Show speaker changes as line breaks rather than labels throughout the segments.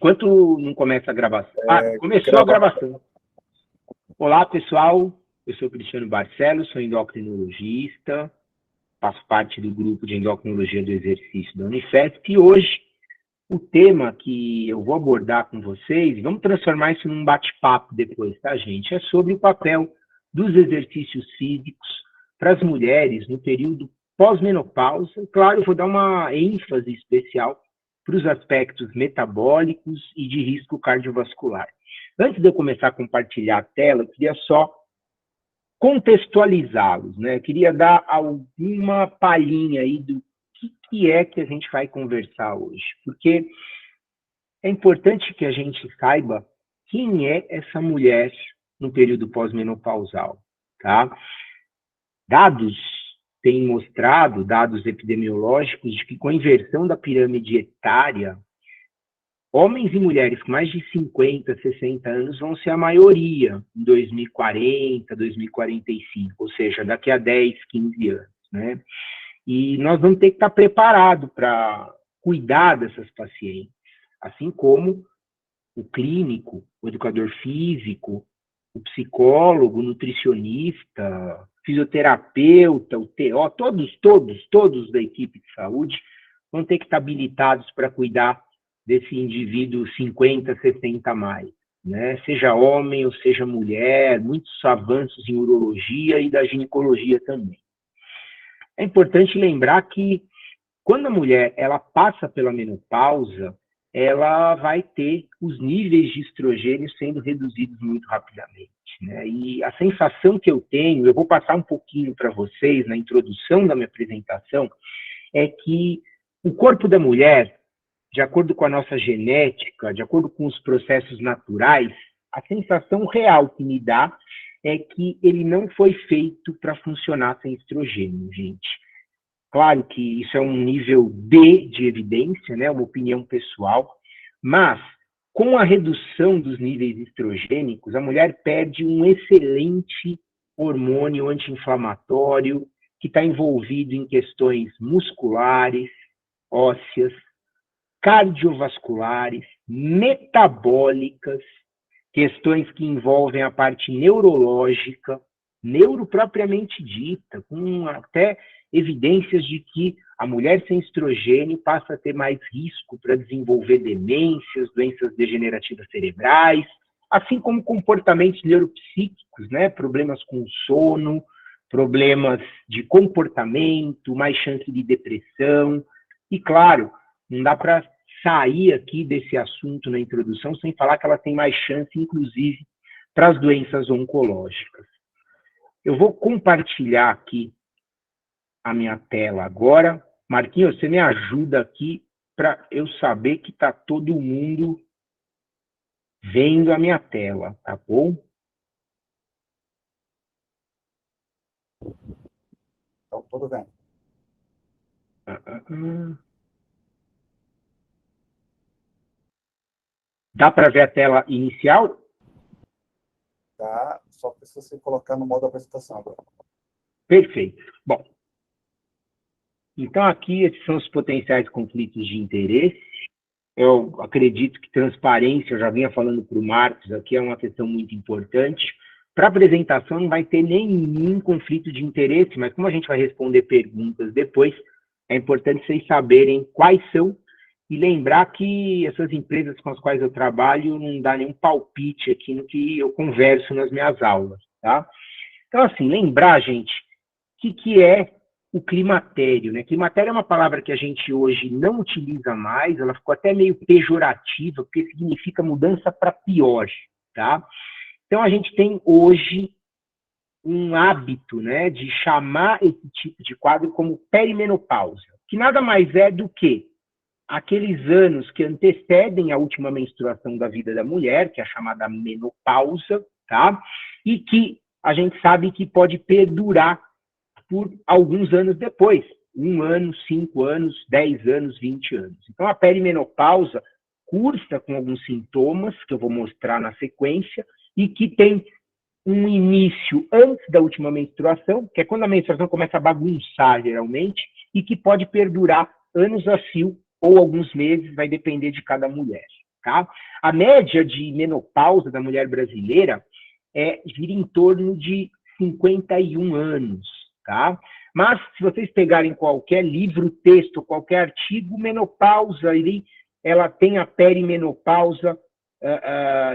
Enquanto não começa a gravação... começou a gravação. Olá, pessoal. Eu sou Cristiano Barcelos, sou endocrinologista, faço parte do grupo de endocrinologia do exercício da Unifesp, e hoje o tema que eu vou abordar com vocês, e vamos transformar isso num bate-papo depois, tá, gente? É sobre o papel dos exercícios físicos para as mulheres no período pós-menopausa. Claro, eu vou dar uma ênfase especial para os aspectos metabólicos e de risco cardiovascular. Antes de eu começar a compartilhar a tela, eu queria só contextualizá-los, né? Eu queria dar alguma palhinha aí do que é que a gente vai conversar hoje, porque é importante que a gente saiba quem é essa mulher no período pós-menopausal, tá? Dados têm mostrado, dados epidemiológicos, de que com a inversão da pirâmide etária, homens e mulheres com mais de 50, 60 anos vão ser a maioria em 2040, 2045, ou seja, daqui a 10, 15 anos, né? E nós vamos ter que estar preparados para cuidar dessas pacientes, assim como o clínico, o educador físico, o psicólogo, o nutricionista, fisioterapeuta, o TO, todos da equipe de saúde vão ter que estar habilitados para cuidar desse indivíduo 50, 60 a mais, né? Seja homem ou seja mulher, muitos avanços em urologia e da ginecologia também. É importante lembrar que quando a mulher ela passa pela menopausa, ela vai ter os níveis de estrogênio sendo reduzidos muito rapidamente, né? E a sensação que eu tenho, eu vou passar um pouquinho para vocês na introdução da minha apresentação, é que o corpo da mulher, de acordo com a nossa genética, de acordo com os processos naturais, a sensação real que me dá é que ele não foi feito para funcionar sem estrogênio, gente. Claro que isso é um nível D de evidência, né, uma opinião pessoal, mas com a redução dos níveis estrogênicos, a mulher perde um excelente hormônio anti-inflamatório que está envolvido em questões musculares, ósseas, cardiovasculares, metabólicas, questões que envolvem a parte neurológica, neuro propriamente dita, com até evidências de que a mulher sem estrogênio passa a ter mais risco para desenvolver demências, doenças degenerativas cerebrais, assim como comportamentos neuropsíquicos, né? Problemas com sono, problemas de comportamento, mais chance de depressão. E, claro, não dá para sair aqui desse assunto na introdução sem falar que ela tem mais chance, inclusive, para as doenças oncológicas. Eu vou compartilhar aqui a minha tela agora. Marquinhos, você me ajuda aqui para eu saber que está todo mundo vendo a minha tela, tá bom?
Então, tudo bem.
Dá para ver a tela inicial?
Tá, só precisa se colocar no modo apresentação agora.
Perfeito. Bom, então aqui esses são os potenciais conflitos de interesse. Eu acredito que transparência, eu já vinha falando para o Marcos, aqui é uma questão muito importante. Para a apresentação não vai ter nenhum conflito de interesse, mas como a gente vai responder perguntas depois, é importante vocês saberem quais são e lembrar que essas empresas com as quais eu trabalho não dá nenhum palpite aqui no que eu converso nas minhas aulas, tá? Então, assim, lembrar, gente, que é o climatério, né? Climatério é uma palavra que a gente hoje não utiliza mais, ela ficou até meio pejorativa, porque significa mudança para pior, tá? Então, a gente tem hoje um hábito, né, de chamar esse tipo de quadro como perimenopausa, que nada mais é do que aqueles anos que antecedem a última menstruação da vida da mulher, que é a chamada menopausa, tá? E que a gente sabe que pode perdurar por alguns anos depois, 1 ano, 5 anos, 10 anos, 20 anos. Então, a perimenopausa cursa com alguns sintomas, que eu vou mostrar na sequência, e que tem um início antes da última menstruação, que é quando a menstruação começa a bagunçar, geralmente, e que pode perdurar anos a fio, ou alguns meses, vai depender de cada mulher, tá? A média de menopausa da mulher brasileira gira em torno de 51 anos, tá? Mas, se vocês pegarem qualquer livro, texto, qualquer artigo, menopausa, ela tem a perimenopausa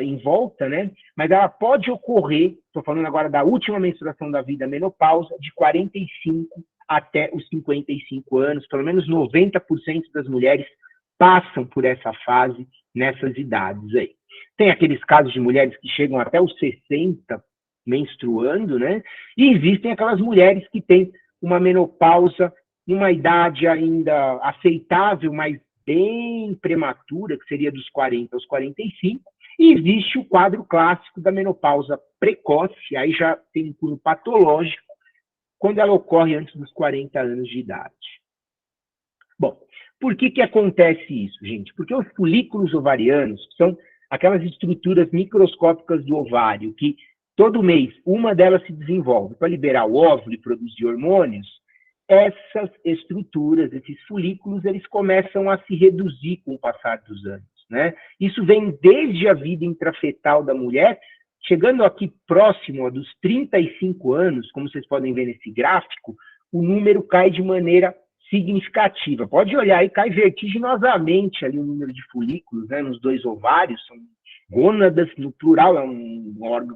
em volta, né? Mas ela pode ocorrer, estou falando agora da última menstruação da vida, menopausa, de 45 até os 55 anos. Pelo menos 90% das mulheres passam por essa fase nessas idades aí. Tem aqueles casos de mulheres que chegam até os 60 menstruando, né? E existem aquelas mulheres que têm uma menopausa numa idade ainda aceitável, mas bem prematura, que seria dos 40 aos 45, e existe o quadro clássico da menopausa precoce, aí já tem um cunho patológico, quando ela ocorre antes dos 40 anos de idade. Bom, por que acontece isso, gente? Porque os folículos ovarianos são aquelas estruturas microscópicas do ovário que todo mês uma delas se desenvolve para liberar o óvulo e produzir hormônios. Essas estruturas, esses folículos, eles começam a se reduzir com o passar dos anos, né? Isso vem desde a vida intrafetal da mulher, chegando aqui próximo dos 35 anos, como vocês podem ver nesse gráfico, o número cai de maneira significativa. Pode olhar aí, cai vertiginosamente ali o número de folículos, né, nos dois ovários, são gônadas, no plural,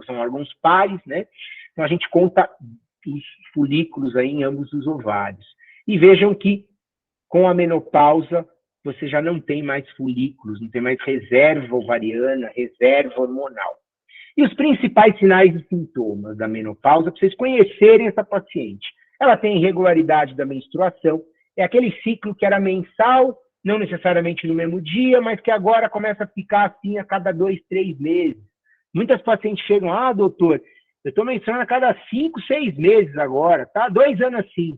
são órgãos pares, né? Então a gente conta os folículos aí em ambos os ovários. E vejam que com a menopausa você já não tem mais folículos, não tem mais reserva ovariana, reserva hormonal. E os principais sinais e sintomas da menopausa, para vocês conhecerem essa paciente. Ela tem irregularidade da menstruação, é aquele ciclo que era mensal, não necessariamente no mesmo dia, mas que agora começa a ficar assim a cada 2, 3 meses. Muitas pacientes chegam, doutor, eu estou menstruando a cada 5, 6 meses agora, tá? 2 anos assim.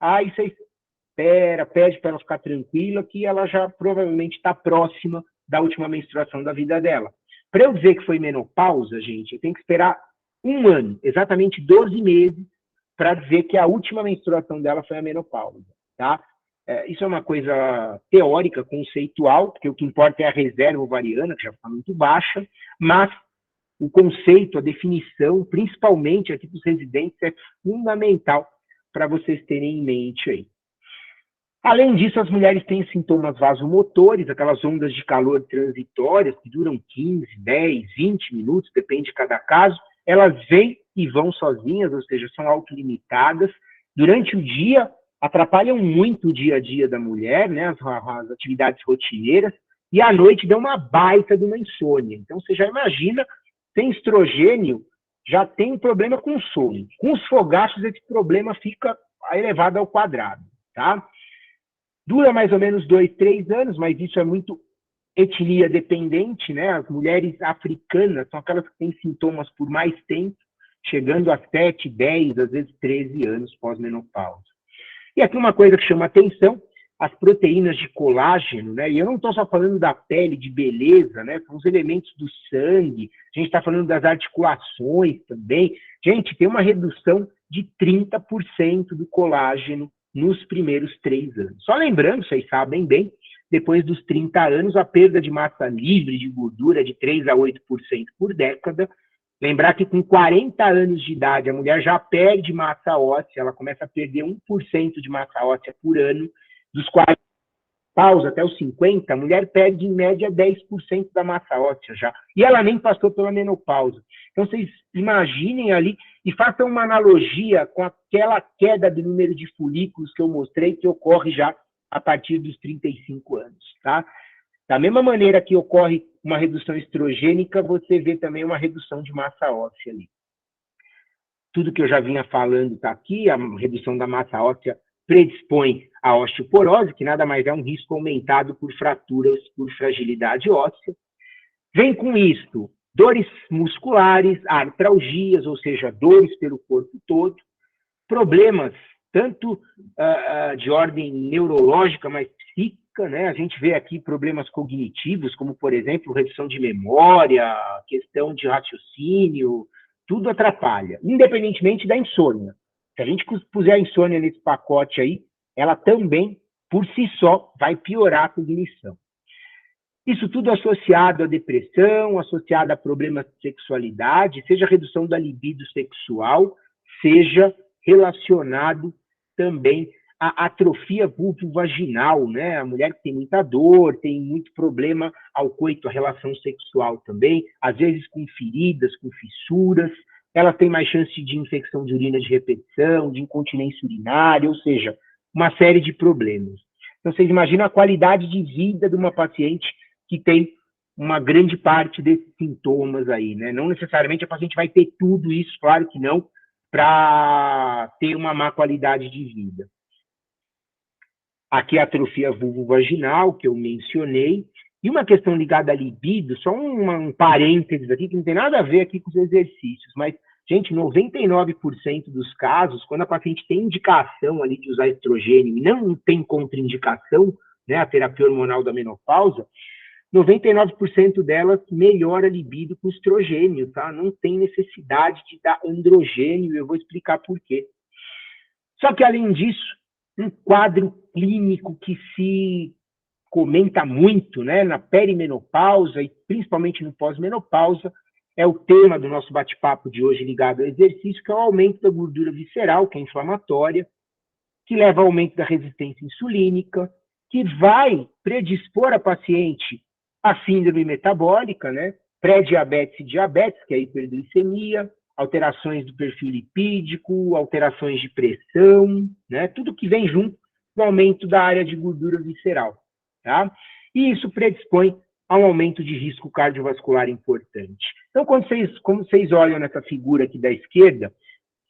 Aí você espera, pede para ela ficar tranquila, que ela já provavelmente está próxima da última menstruação da vida dela. Para eu dizer que foi menopausa, gente, eu tenho que esperar 1 ano, exatamente 12 meses, para dizer que a última menstruação dela foi a menopausa, tá? Isso é uma coisa teórica, conceitual, porque o que importa é a reserva ovariana, que já está muito baixa, mas o conceito, a definição, principalmente aqui para os residentes, é fundamental para vocês terem em mente aí. Além disso, as mulheres têm sintomas vasomotores, aquelas ondas de calor transitórias que duram 15, 10, 20 minutos, depende de cada caso. Elas vêm e vão sozinhas, ou seja, são autolimitadas. Durante o dia, atrapalham muito o dia a dia da mulher, né, as atividades rotineiras, e à noite dão uma baita de uma insônia. Então, você já imagina, sem estrogênio, já tem um problema com sono. Com os fogachos, esse problema fica elevado ao quadrado, tá? Dura mais ou menos 2, 3 anos, mas isso é muito etnia dependente, né? As mulheres africanas são aquelas que têm sintomas por mais tempo, chegando a 7, 10, às vezes 13 anos pós-menopausa. E aqui uma coisa que chama atenção, as proteínas de colágeno, né? E eu não estou só falando da pele, de beleza, né? São os elementos do sangue, a gente está falando das articulações também. Gente, tem uma redução de 30% do colágeno nos primeiros 3 anos. Só lembrando, vocês sabem bem, depois dos 30 anos, a perda de massa livre de gordura é de 3 a 8% por década. Lembrar que com 40 anos de idade, a mulher já perde massa óssea, ela começa a perder 1% de massa óssea por ano. Dos 40 até os 50, a mulher perde em média 10% da massa óssea já. E ela nem passou pela menopausa. Então, vocês imaginem ali e façam uma analogia com aquela queda do número de folículos que eu mostrei, que ocorre já a partir dos 35 anos, tá? Da mesma maneira que ocorre uma redução estrogênica, você vê também uma redução de massa óssea ali. Tudo que eu já vinha falando está aqui, a redução da massa óssea predispõe à osteoporose, que nada mais é um risco aumentado por fraturas, por fragilidade óssea. Vem com isso dores musculares, artralgias, ou seja, dores pelo corpo todo, problemas tanto de ordem neurológica, mas psíquica, né? A gente vê aqui problemas cognitivos, como, por exemplo, redução de memória, questão de raciocínio, tudo atrapalha, independentemente da insônia. Se a gente puser a insônia nesse pacote aí, ela também, por si só, vai piorar a cognição. Isso tudo associado à depressão, associado a problemas de sexualidade, seja redução da libido sexual, seja relacionado também à atrofia vulvovaginal, né? A mulher que tem muita dor, tem muito problema ao coito, à relação sexual também, às vezes com feridas, com fissuras, ela tem mais chance de infecção de urina de repetição, de incontinência urinária, ou seja, uma série de problemas. Então, vocês imaginam a qualidade de vida de uma paciente que tem uma grande parte desses sintomas aí, né? Não necessariamente a paciente vai ter tudo isso, claro que não, para ter uma má qualidade de vida. Aqui a atrofia vulvovaginal, que eu mencionei, e uma questão ligada à libido, só um parênteses aqui, que não tem nada a ver aqui com os exercícios, mas, gente, 99% dos casos, quando a paciente tem indicação ali de usar estrogênio e não tem contraindicação, né, a terapia hormonal da menopausa, 99% delas melhora a libido com estrogênio, tá? Não tem necessidade de dar androgênio, e eu vou explicar por quê. Só que, além disso, um quadro clínico que se comenta muito, né, na perimenopausa e principalmente no pós-menopausa, é o tema do nosso bate-papo de hoje ligado ao exercício, que é o aumento da gordura visceral, que é inflamatória, que leva ao aumento da resistência insulínica, que vai predispor a paciente à síndrome metabólica, né, pré-diabetes e diabetes, que é a hiperglicemia, alterações do perfil lipídico, alterações de pressão, né, tudo que vem junto do aumento da área de gordura visceral. Tá? E isso predispõe a um aumento de risco cardiovascular importante. Então, como vocês olham nessa figura aqui da esquerda,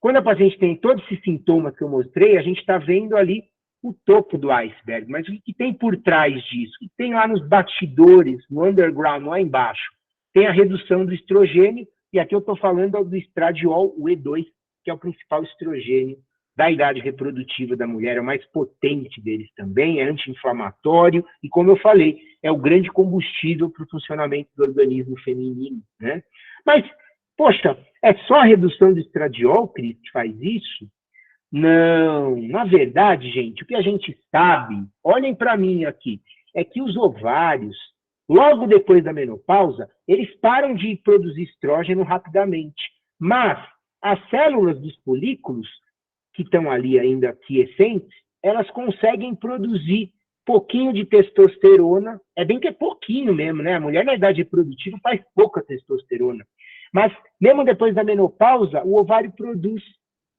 quando a paciente tem todos esses sintomas que eu mostrei, a gente está vendo ali o topo do iceberg. Mas o que tem por trás disso? O que tem lá nos bastidores, no underground, lá embaixo? Tem a redução do estrogênio, e aqui eu estou falando do estradiol, o E2, que é o principal estrogênio da idade reprodutiva da mulher, é o mais potente deles também, é anti-inflamatório, e como eu falei, é o grande combustível para o funcionamento do organismo feminino, né? Mas, poxa, é só a redução do estradiol, Cris, que faz isso? Não, na verdade, gente, o que a gente sabe, olhem para mim aqui, é que os ovários, logo depois da menopausa, eles param de produzir estrógeno rapidamente, mas as células dos folículos, que estão ali ainda quiescentes, elas conseguem produzir pouquinho de testosterona, é bem que é pouquinho mesmo, né? A mulher na idade reprodutiva faz pouca testosterona, mas mesmo depois da menopausa, o ovário produz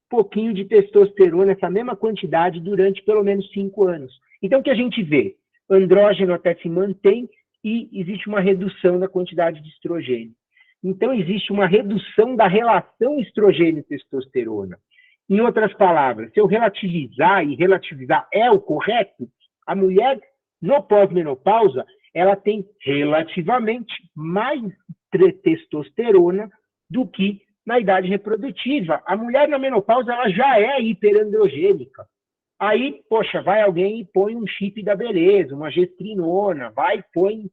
pouquinho de testosterona, essa mesma quantidade, durante pelo menos 5 anos. Então, o que a gente vê? Andrógeno até se mantém e existe uma redução da quantidade de estrogênio. Então, existe uma redução da relação estrogênio-testosterona. Em outras palavras, se eu relativizar, e relativizar é o correto, a mulher, no pós-menopausa, ela tem relativamente mais testosterona do que na idade reprodutiva. A mulher na menopausa, ela já é hiperandrogênica. Aí, poxa, vai alguém e põe um chip da beleza, uma gestrinona, vai e põe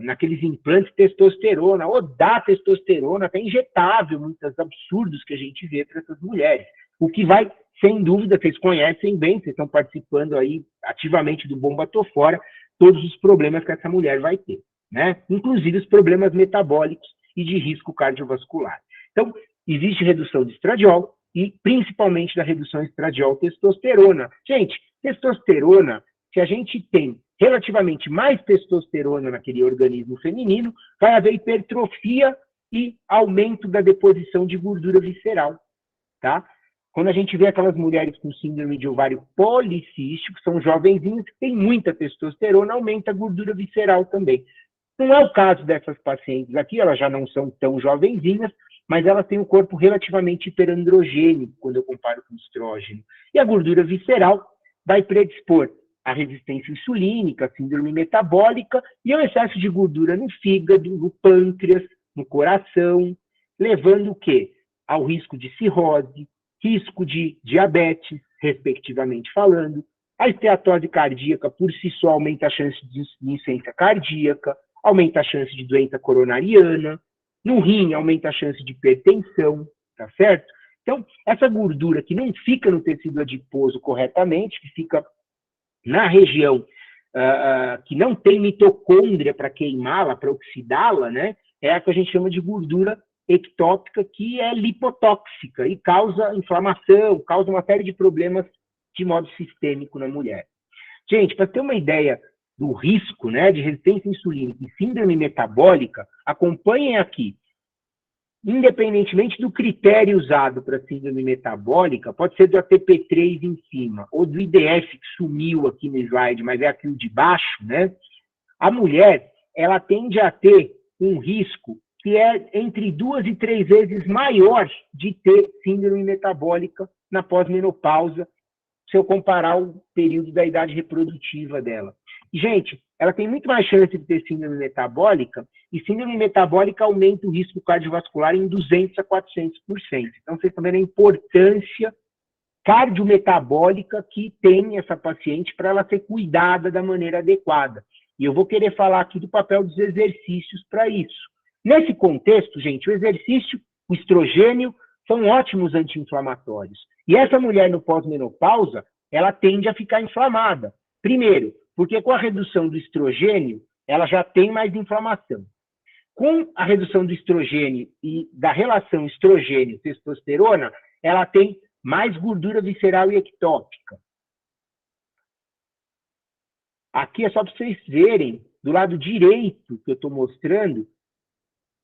naqueles implantes de testosterona, ou dá testosterona, até injetável, muitos absurdos que a gente vê para essas mulheres. O que vai, sem dúvida, vocês conhecem bem, vocês estão participando aí ativamente do Bomba Tô Fora, todos os problemas que essa mulher vai ter, né? Inclusive os problemas metabólicos e de risco cardiovascular. Então, existe redução de estradiol e principalmente da redução de estradiol-testosterona. Gente, testosterona, se a gente tem relativamente mais testosterona naquele organismo feminino, vai haver hipertrofia e aumento da deposição de gordura visceral, tá? Quando a gente vê aquelas mulheres com síndrome de ovário policístico, são jovenzinhas que têm muita testosterona, aumenta a gordura visceral também. Não é o caso dessas pacientes aqui, elas já não são tão jovenzinhas, mas elas têm um corpo relativamente hiperandrogênico quando eu comparo com o estrógeno. E a gordura visceral vai predispor a resistência insulínica, a síndrome metabólica e o excesso de gordura no fígado, no pâncreas, no coração, levando o quê? Ao risco de cirrose, risco de diabetes, respectivamente falando. A esteatose cardíaca, por si só, aumenta a chance de insuficiência cardíaca, aumenta a chance de doença coronariana, no rim aumenta a chance de hipertensão, tá certo? Então, essa gordura que não fica no tecido adiposo corretamente, que fica na região que não tem mitocôndria para queimá-la, para oxidá-la, né? É a que a gente chama de gordura ectópica, que é lipotóxica e causa inflamação, causa uma série de problemas de modo sistêmico na mulher. Gente, para ter uma ideia do risco, né, de resistência insulínica e síndrome metabólica, acompanhem aqui. Independentemente do critério usado para síndrome metabólica, pode ser do ATP3 em cima, ou do IDF, que sumiu aqui no slide, mas é aqui o de baixo, né? A mulher, ela tende a ter um risco que é entre 2 e 3 vezes maior de ter síndrome metabólica na pós-menopausa, se eu comparar o período da idade reprodutiva dela. E, gente, ela tem muito mais chance de ter síndrome metabólica, e síndrome metabólica aumenta o risco cardiovascular em 200 a 400%. Então, vocês estão vendo a importância cardiometabólica que tem essa paciente para ela ser cuidada da maneira adequada. E eu vou querer falar aqui do papel dos exercícios para isso. Nesse contexto, gente, o exercício, o estrogênio, são ótimos anti-inflamatórios. E essa mulher no pós-menopausa, ela tende a ficar inflamada. Primeiro, porque com a redução do estrogênio, ela já tem mais inflamação. Com a redução do estrogênio e da relação estrogênio-testosterona, ela tem mais gordura visceral e ectópica. Aqui é só para vocês verem, do lado direito que eu estou mostrando,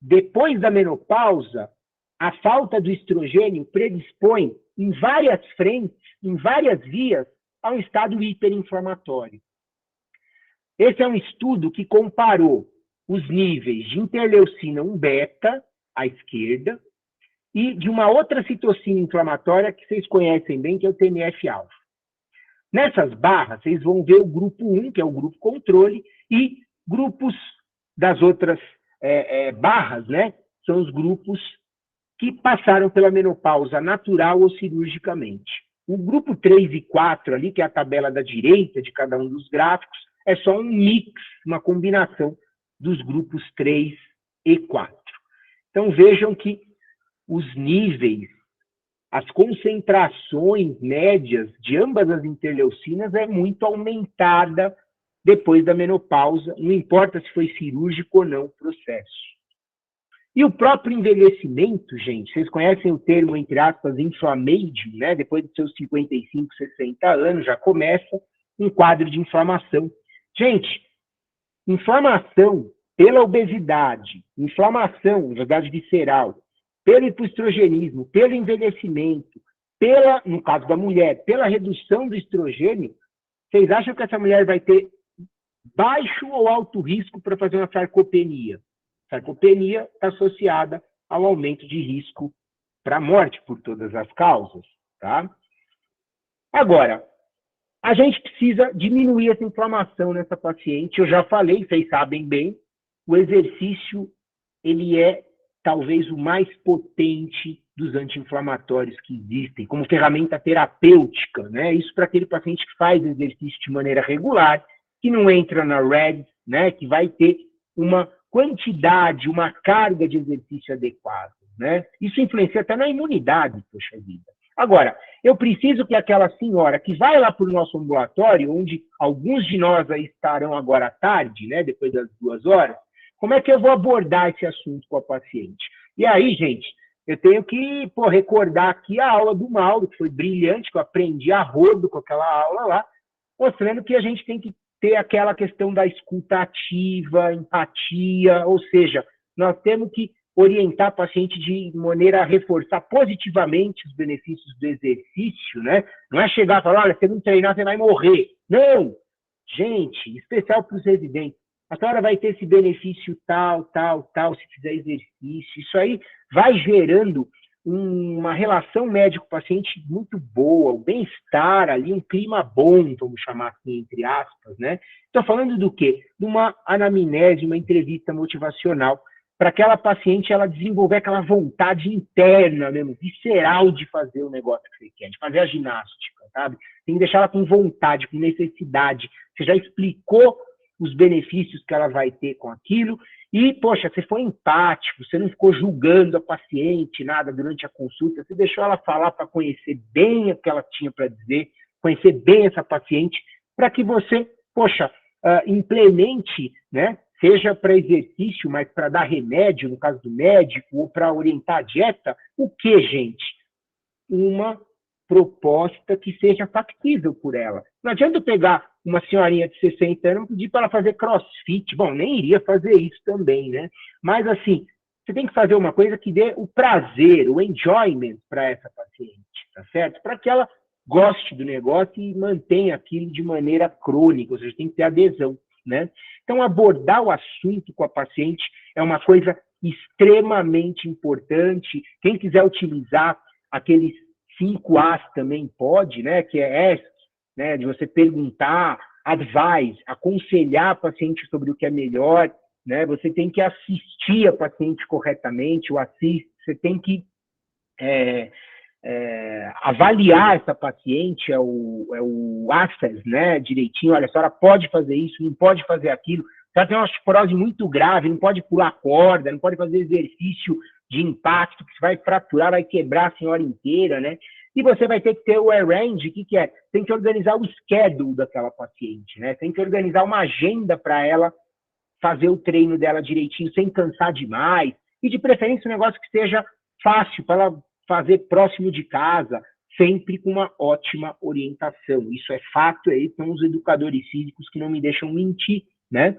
depois da menopausa, a falta do estrogênio predispõe em várias frentes, em várias vias, a um estado hiperinflamatório. Esse é um estudo que comparou os níveis de interleucina 1-beta, à esquerda, e de uma outra citocina inflamatória que vocês conhecem bem, que é o TNF-alfa. Nessas barras, vocês vão ver o grupo 1, que é o grupo controle, e grupos das outras barras, né? São os grupos que passaram pela menopausa natural ou cirurgicamente. O grupo 3 e 4 ali, que é a tabela da direita de cada um dos gráficos, é só um mix, uma combinação dos grupos 3 e 4. Então vejam que os níveis, as concentrações médias de ambas as interleucinas é muito aumentada depois da menopausa, não importa se foi cirúrgico ou não o processo. E o próprio envelhecimento, gente, vocês conhecem o termo, entre aspas, inflammation, né? Depois dos seus 55, 60 anos, já começa um quadro de inflamação. Gente, inflamação pela obesidade, inflamação, obesidade visceral, pelo hipoestrogenismo, pelo envelhecimento, no caso da mulher, pela redução do estrogênio, vocês acham que essa mulher vai ter baixo ou alto risco para fazer uma sarcopenia? Sarcopenia está associada ao aumento de risco para a morte por todas as causas, tá? Agora, a gente precisa diminuir essa inflamação nessa paciente. Eu já falei, vocês sabem bem, o exercício, ele é talvez o mais potente dos anti-inflamatórios que existem, como ferramenta terapêutica, né? Isso para aquele paciente que faz exercício de maneira regular, que não entra na RED, né? Que vai ter uma quantidade, uma carga de exercício adequada, né? Isso influencia até na imunidade, poxa vida. Agora, eu preciso que aquela senhora que vai lá para o nosso ambulatório, onde alguns de nós aí estarão agora à tarde, né, depois das 2 horas, como é que eu vou abordar esse assunto com a paciente? E aí, gente, eu tenho que recordar aqui a aula do Mauro, que foi brilhante, que eu aprendi a rodo com aquela aula lá, mostrando que a gente tem que ter aquela questão da escuta ativa, empatia, ou seja, nós temos que orientar a paciente de maneira a reforçar positivamente os benefícios do exercício, né? Não é chegar e falar, olha, se não treinar, você vai morrer. Não! Gente, especial para os residentes. A senhora vai ter esse benefício tal, tal, tal, se fizer exercício. Isso aí vai gerando uma relação médico-paciente muito boa, o bem-estar ali, um clima bom, vamos chamar assim, entre aspas, né? Estou falando do quê? De uma anamnese, uma entrevista motivacional, para aquela paciente ela desenvolver aquela vontade interna mesmo, visceral de fazer o negócio que você quer, de fazer a ginástica, sabe? Tem que deixar ela com vontade, com necessidade. Você já explicou os benefícios que ela vai ter com aquilo e, poxa, você foi empático, você não ficou julgando a paciente, nada, durante a consulta, você deixou ela falar para conhecer bem o que ela tinha para dizer, conhecer bem essa paciente, para que você, poxa, implemente, né, seja para exercício, mas para dar remédio, no caso do médico, ou para orientar a dieta, o que, gente? Uma proposta que seja factível por ela. Não adianta eu pegar uma senhorinha de 60 anos e pedir para ela fazer crossfit. Bom, nem iria fazer isso também, né? Mas, assim, você tem que fazer uma coisa que dê o prazer, o enjoyment para essa paciente, tá certo? Para que ela goste do negócio e mantenha aquilo de maneira crônica, ou seja, tem que ter adesão, né? Então, abordar o assunto com a paciente é uma coisa extremamente importante. Quem quiser utilizar aqueles 5 As também pode, né? Que é ask, né? De você perguntar, advise, aconselhar a paciente sobre o que é melhor, né? Você tem que assistir a paciente corretamente, o assist, você tem que avaliar essa paciente, é o access, né? Direitinho, olha, a senhora pode fazer isso, não pode fazer aquilo, ela tem uma osteoporose muito grave, não pode pular corda, não pode fazer exercício de impacto, que vai fraturar, vai quebrar a senhora inteira, né? E você vai ter que ter o arrange, o que é? Tem que organizar o schedule daquela paciente, né? Tem que organizar uma agenda para ela fazer o treino dela direitinho, sem cansar demais, e de preferência um negócio que seja fácil para ela fazer próximo de casa, sempre com uma ótima orientação. Isso é fato, aí são os educadores físicos que não me deixam mentir, né?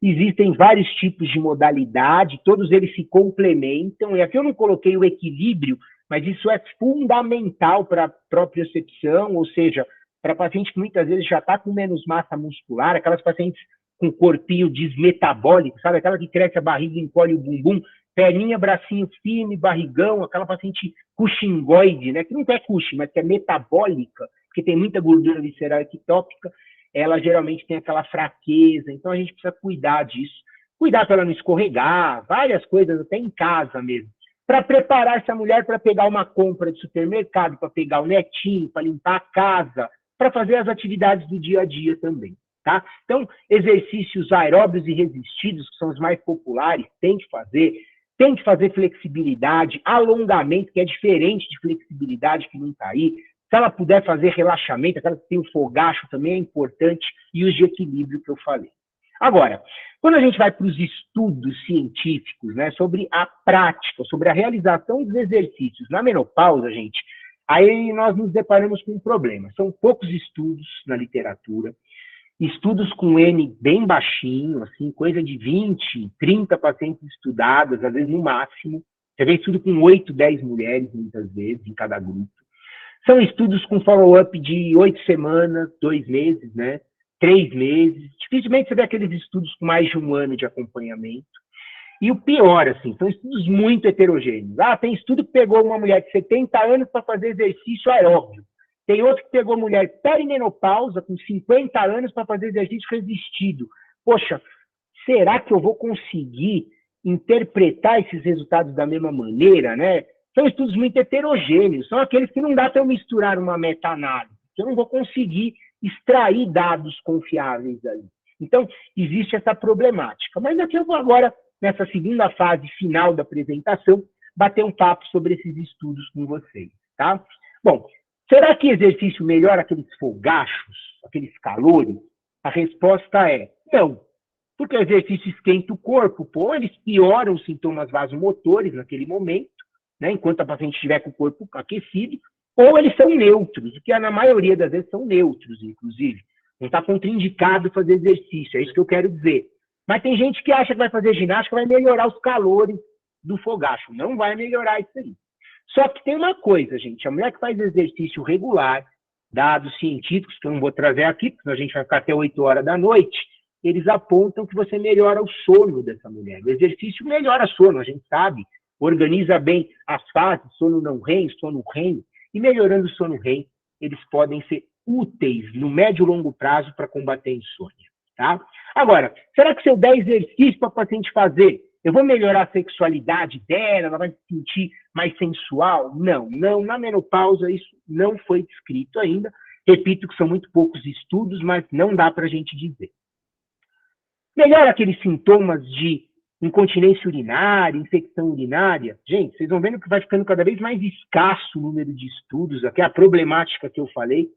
Existem vários tipos de modalidade, todos eles se complementam, e aqui eu não coloquei o equilíbrio, mas isso é fundamental para a propriocepção, ou seja, para paciente que muitas vezes já está com menos massa muscular, aquelas pacientes com corpinho desmetabólico, sabe? Aquela que cresce a barriga e encolhe o bumbum, perninha, bracinho firme, barrigão, aquela paciente cushingoide, né? Que não é Cushing, mas que é metabólica, porque tem muita gordura visceral ectópica, ela geralmente tem aquela fraqueza, então a gente precisa cuidar disso. Cuidar para ela não escorregar, várias coisas, até em casa mesmo. Para preparar essa mulher para pegar uma compra de supermercado, para pegar o netinho, para limpar a casa, para fazer as atividades do dia a dia também. Tá? Então, exercícios aeróbios e resistidos, que são os mais populares, tem que fazer flexibilidade, alongamento, que é diferente de flexibilidade, que não está aí. Se ela puder fazer relaxamento, aquela que tem o fogacho também é importante, e os de equilíbrio que eu falei. Agora, quando a gente vai para os estudos científicos, né, sobre a prática, sobre a realização dos exercícios na menopausa, gente, aí nós nos deparamos com um problema. São poucos estudos na literatura, estudos com N bem baixinho, assim, coisa de 20, 30 pacientes estudadas, às vezes no máximo. Você vê estudo com 8, 10 mulheres, muitas vezes, em cada grupo. São estudos com follow-up de 8 semanas, 2 meses, né? 3 meses. Dificilmente você vê aqueles estudos com mais de 1 ano de acompanhamento. E o pior, assim, são estudos muito heterogêneos. Tem estudo que pegou uma mulher de 70 anos para fazer exercício aeróbio. Tem outro que pegou mulher perimenopausa com 50 anos para fazer exercício resistido. Poxa, será que eu vou conseguir interpretar esses resultados da mesma maneira, né? São estudos muito heterogêneos, são aqueles que não dá para eu misturar uma meta-análise, que eu não vou conseguir extrair dados confiáveis ali. Então, existe essa problemática. Mas aqui eu vou agora, nessa segunda fase final da apresentação, bater um papo sobre esses estudos com vocês, tá? Bom, será que exercício melhora aqueles fogachos, aqueles calores? A resposta é não, porque o exercício esquenta o corpo, eles pioram os sintomas vasomotores naquele momento, né, enquanto a paciente estiver com o corpo aquecido, ou eles são neutros, o que na maioria das vezes são neutros, inclusive. Não está contraindicado fazer exercício, é isso que eu quero dizer. Mas tem gente que acha que vai fazer ginástica, vai melhorar os calores do fogacho. Não vai melhorar isso aí. Só que tem uma coisa, gente, a mulher que faz exercício regular, dados científicos, que eu não vou trazer aqui, porque senão a gente vai ficar até 8 horas da noite, eles apontam que você melhora o sono dessa mulher. O exercício melhora o sono, a gente sabe, organiza bem as fases, sono não REM, sono REM, e melhorando o sono REM, eles podem ser úteis no médio e longo prazo para combater a insônia, tá? Agora, será que se eu der exercício para a paciente fazer, eu vou melhorar a sexualidade dela, ela vai se sentir mais sensual? Não, na menopausa isso não foi descrito ainda. Repito que são muito poucos estudos, mas não dá para a gente dizer. Melhora aqueles sintomas de incontinência urinária, infecção urinária? Gente, vocês vão vendo que vai ficando cada vez mais escasso o número de estudos, aqui é a problemática que eu falei,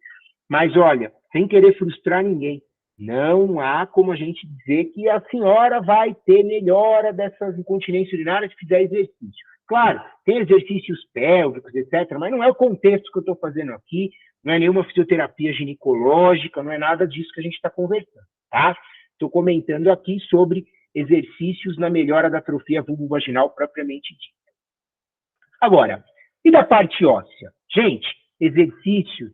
mas olha, sem querer frustrar ninguém, Não há como a gente dizer que a senhora vai ter melhora dessas incontinências urinárias se fizer exercício. Claro, tem exercícios pélvicos, etc., mas não é o contexto que eu estou fazendo aqui, não é nenhuma fisioterapia ginecológica, não é nada disso que a gente está conversando, tá? Estou comentando aqui sobre exercícios na melhora da atrofia vulvovaginal propriamente dita. Agora, e da parte óssea? Gente, exercícios,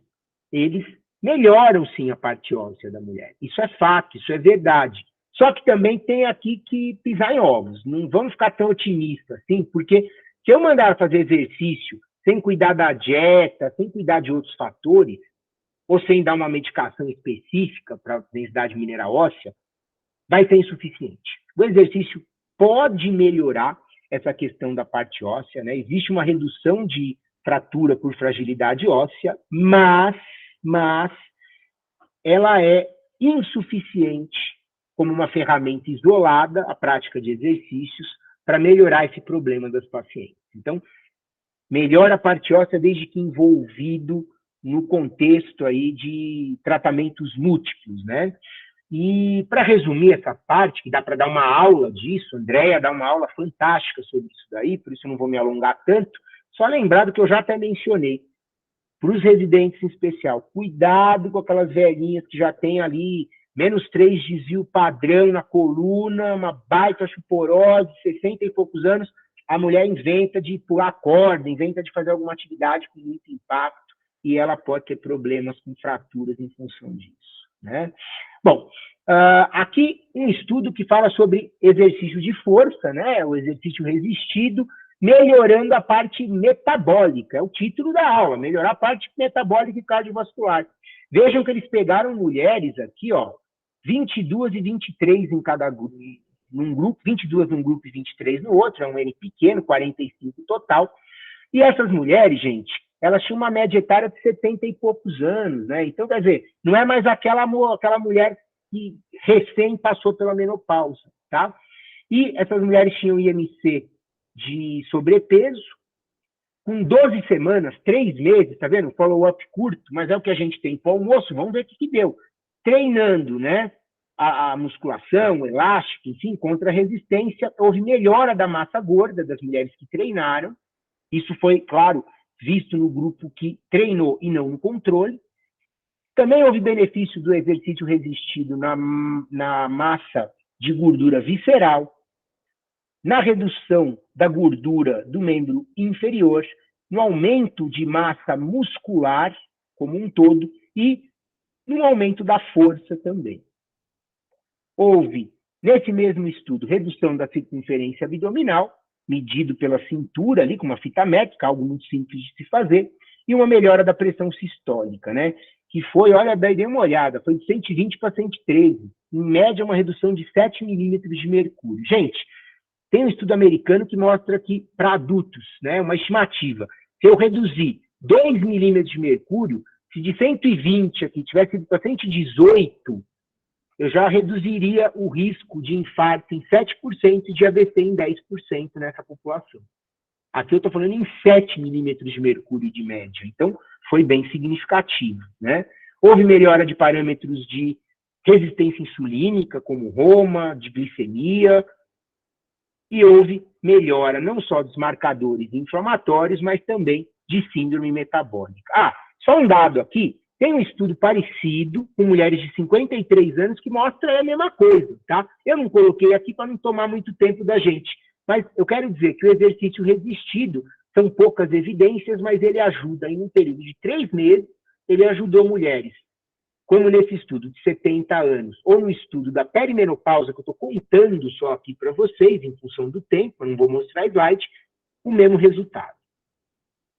eles melhoram sim a parte óssea da mulher. Isso é fato, isso é verdade. Só que também tem aqui que pisar em ovos. Não vamos ficar tão otimistas, assim, porque se eu mandar fazer exercício sem cuidar da dieta, sem cuidar de outros fatores, ou sem dar uma medicação específica para densidade mineral óssea, vai ser insuficiente. O exercício pode melhorar essa questão da parte óssea, né? Existe uma redução de fratura por fragilidade óssea, mas ela é insuficiente como uma ferramenta isolada, a prática de exercícios, para melhorar esse problema das pacientes. Então, melhora a parte óssea desde que envolvido no contexto aí de tratamentos múltiplos, né? E para resumir essa parte, que dá para dar uma aula disso, Andréia dá uma aula fantástica sobre isso daí, por isso eu não vou me alongar tanto, só lembrar do que eu já até mencionei. Para os residentes em especial, cuidado com aquelas velhinhas que já tem ali menos 3 desvio padrão na coluna, uma baita osteoporose, 60 e poucos anos, a mulher inventa de pular corda, inventa de fazer alguma atividade com muito impacto, e ela pode ter problemas com fraturas em função disso, né? Bom, aqui um estudo que fala sobre exercício de força, né? O exercício resistido, melhorando a parte metabólica, é o título da aula, melhorar a parte metabólica e cardiovascular. Vejam que eles pegaram mulheres aqui, ó, 22 e 23 em cada grupo, num grupo, 22 num grupo e 23 no outro, é um N pequeno, 45 total. E essas mulheres, gente, elas tinham uma média etária de 70 e poucos anos, né? Então, quer dizer, não é mais aquela mulher que recém passou pela menopausa, tá? E essas mulheres tinham IMC de sobrepeso, com 12 semanas, 3 meses, tá vendo? Follow-up curto, mas é o que a gente tem para o almoço, vamos ver o que deu. Treinando, né? A musculação, o elástico, enfim, contra a resistência, houve melhora da massa gorda das mulheres que treinaram. Isso foi, claro, visto no grupo que treinou e não no controle. Também houve benefício do exercício resistido na massa de gordura visceral, na redução da gordura do membro inferior, no aumento de massa muscular como um todo e no aumento da força também. Houve, nesse mesmo estudo, redução da circunferência abdominal, medido pela cintura ali com uma fita métrica, algo muito simples de se fazer, e uma melhora da pressão sistólica, né? Que foi, olha, daí dei uma olhada, foi de 120 para 113, em média uma redução de 7 milímetros de mercúrio. Gente, tem um estudo americano que mostra que, para adultos, né, uma estimativa, se eu reduzir 2 milímetros de mercúrio, se de 120 aqui tivesse ido para 118, eu já reduziria o risco de infarto em 7% e de AVC em 10% nessa população. Aqui eu estou falando em 7 milímetros de mercúrio de média, então foi bem significativo, né? Houve melhora de parâmetros de resistência insulínica, como Roma, de glicemia, e houve melhora não só dos marcadores inflamatórios, mas também de síndrome metabólica. Só um dado aqui, tem um estudo parecido com mulheres de 53 anos que mostra a mesma coisa, tá? Eu não coloquei aqui para não tomar muito tempo da gente, mas eu quero dizer que o exercício resistido são poucas evidências, mas ele ajuda em um período de 3 meses, ele ajudou mulheres como nesse estudo de 70 anos, ou no estudo da perimenopausa, que eu estou contando só aqui para vocês, em função do tempo, eu não vou mostrar slide, o mesmo resultado.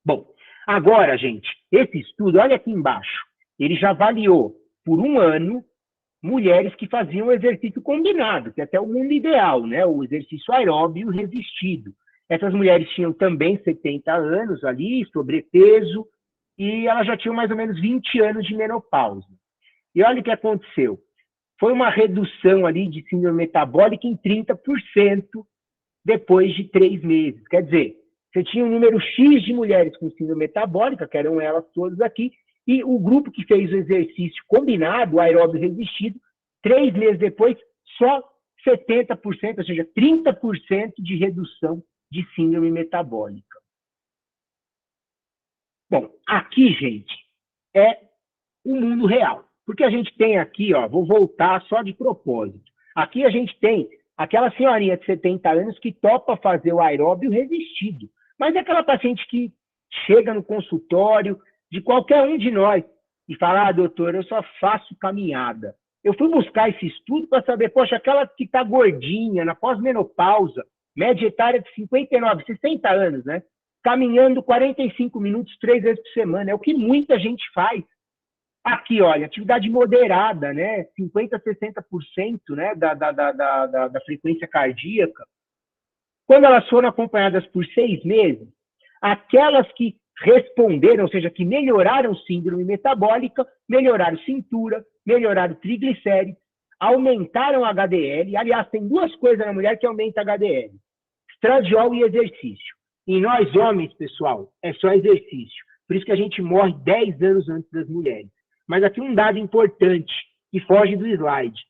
Bom, agora, gente, esse estudo, olha aqui embaixo, ele já avaliou por 1 ano mulheres que faziam exercício combinado, que é até o mundo ideal, né? O exercício aeróbio resistido. Essas mulheres tinham também 70 anos ali, sobrepeso, e elas já tinham mais ou menos 20 anos de menopausa. E olha o que aconteceu. Foi uma redução ali de síndrome metabólica em 30% depois de 3 meses. Quer dizer, você tinha um número X de mulheres com síndrome metabólica, que eram elas todas aqui, e o grupo que fez o exercício combinado, o aeróbio resistido, 3 meses depois, só 70%, ou seja, 30% de redução de síndrome metabólica. Bom, aqui, gente, é o mundo real. Porque a gente tem aqui, ó, vou voltar só de propósito. Aqui a gente tem aquela senhorinha de 70 anos que topa fazer o aeróbio resistido. Mas é aquela paciente que chega no consultório de qualquer um de nós e fala, doutor, eu só faço caminhada. Eu fui buscar esse estudo para saber, poxa, aquela que está gordinha, na pós-menopausa, média etária de 59, 60 anos, né? Caminhando 45 minutos 3 vezes por semana. É o que muita gente faz. Aqui, olha, atividade moderada, né? 50% a 60%, né? Da frequência cardíaca. Quando elas foram acompanhadas por 6 meses, aquelas que responderam, ou seja, que melhoraram síndrome metabólica, melhoraram cintura, melhoraram triglicérides, aumentaram HDL. Aliás, tem 2 coisas na mulher que aumentam HDL: estradiol e exercício. E nós, homens, pessoal, é só exercício. Por isso que a gente morre 10 anos antes das mulheres. Mas aqui um dado importante, que foge do slide.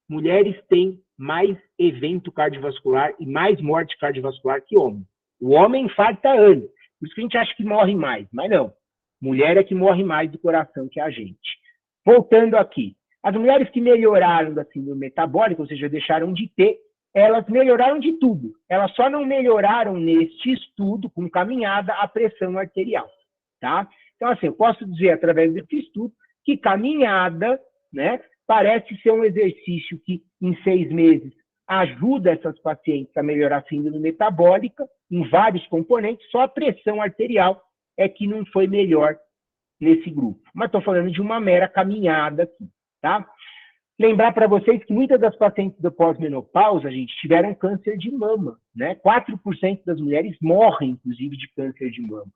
Mulheres têm mais evento cardiovascular e mais morte cardiovascular que homem. O homem infarta antes. Por isso que a gente acha que morre mais. Mas não. Mulher é que morre mais do coração que a gente. Voltando aqui. As mulheres que melhoraram da síndrome metabólica, ou seja, deixaram de ter, elas melhoraram de tudo. Elas só não melhoraram neste estudo, com caminhada, a pressão arterial. Tá? Então, assim, eu posso dizer, através desse estudo, que caminhada, né, parece ser um exercício que, em 6 meses, ajuda essas pacientes a melhorar a síndrome metabólica, em vários componentes, só a pressão arterial é que não foi melhor nesse grupo. Mas estou falando de uma mera caminhada aqui, tá? Lembrar para vocês que muitas das pacientes da pós-menopausa, gente, tiveram câncer de mama, né? 4% das mulheres morrem, inclusive, de câncer de mama.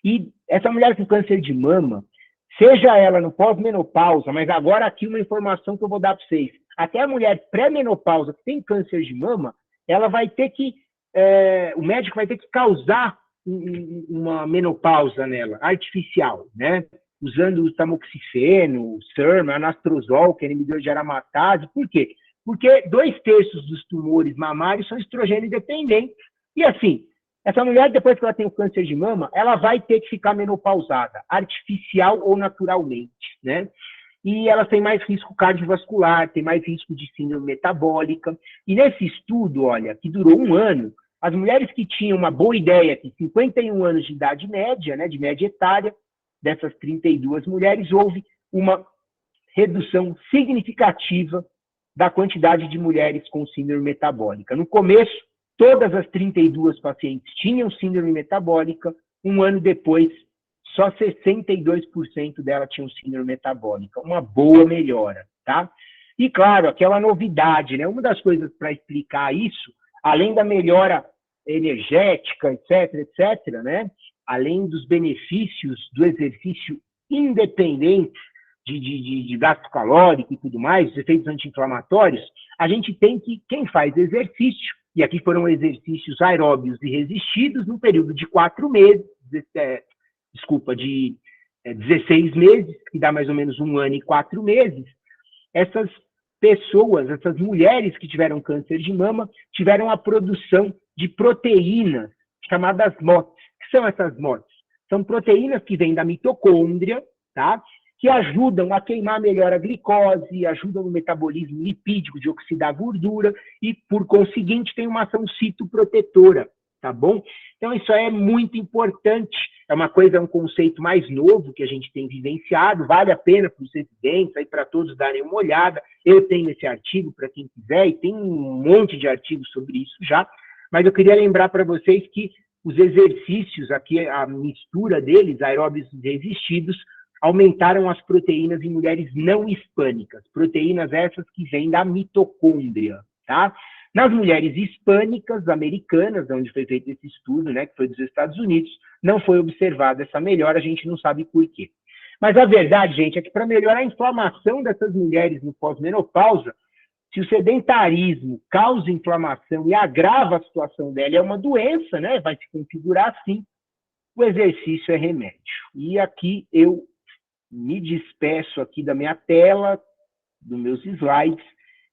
E essa mulher com câncer de mama, seja ela no pós-menopausa, mas agora aqui uma informação que eu vou dar para vocês. Até a mulher pré-menopausa que tem câncer de mama, ela vai ter que, o médico vai ter que causar uma menopausa nela, artificial, né? Usando o tamoxifeno, o Serma, anastrozol, que é inibidor de aromatase. Por quê? Porque 2/3 dos tumores mamários são estrogênio dependentes. E assim, essa mulher, depois que ela tem o câncer de mama, ela vai ter que ficar menopausada, artificial ou naturalmente, né? E ela tem mais risco cardiovascular, tem mais risco de síndrome metabólica. E nesse estudo, olha, que durou 1 ano, as mulheres que tinham uma boa ideia, que 51 anos de idade média, né, de média etária, dessas 32 mulheres, houve uma redução significativa da quantidade de mulheres com síndrome metabólica. No começo, todas as 32 pacientes tinham síndrome metabólica. 1 ano depois, só 62% delas tinham síndrome metabólica. Uma boa melhora, tá? E, claro, aquela novidade, né? Uma das coisas para explicar isso, além da melhora energética, etc., né? Além dos benefícios do exercício independente de gasto calórico e tudo mais, os efeitos anti-inflamatórios, a gente tem que, quem faz exercício, e aqui foram exercícios aeróbios e resistidos, no período de 4 meses, de 16 meses, que dá mais ou menos 1 ano e 4 meses, essas pessoas, essas mulheres que tiveram câncer de mama, tiveram a produção de proteínas chamadas MOTS. O que são essas MOTS? São proteínas que vêm da mitocôndria, tá? Que ajudam a queimar melhor a glicose, ajudam no metabolismo lipídico de oxidar gordura e, por conseguinte, tem uma ação citoprotetora, tá bom? Então, isso é muito importante. É uma coisa, um conceito mais novo que a gente tem vivenciado, vale a pena para os residentes, aí para todos darem uma olhada. Eu tenho esse artigo para quem quiser, e tem um monte de artigos sobre isso já, mas eu queria lembrar para vocês que os exercícios, aqui a mistura deles, aeróbios resistidos, aumentaram as proteínas em mulheres não hispânicas, proteínas essas que vêm da mitocôndria, tá? Nas mulheres hispânicas, americanas, onde foi feito esse estudo, né, que foi dos Estados Unidos, não foi observada essa melhora, a gente não sabe por quê. Mas a verdade, gente, é que para melhorar a inflamação dessas mulheres no pós-menopausa, se o sedentarismo causa inflamação e agrava a situação dela, é uma doença, né, vai se configurar assim, o exercício é remédio. E aqui eu me despeço aqui da minha tela, dos meus slides,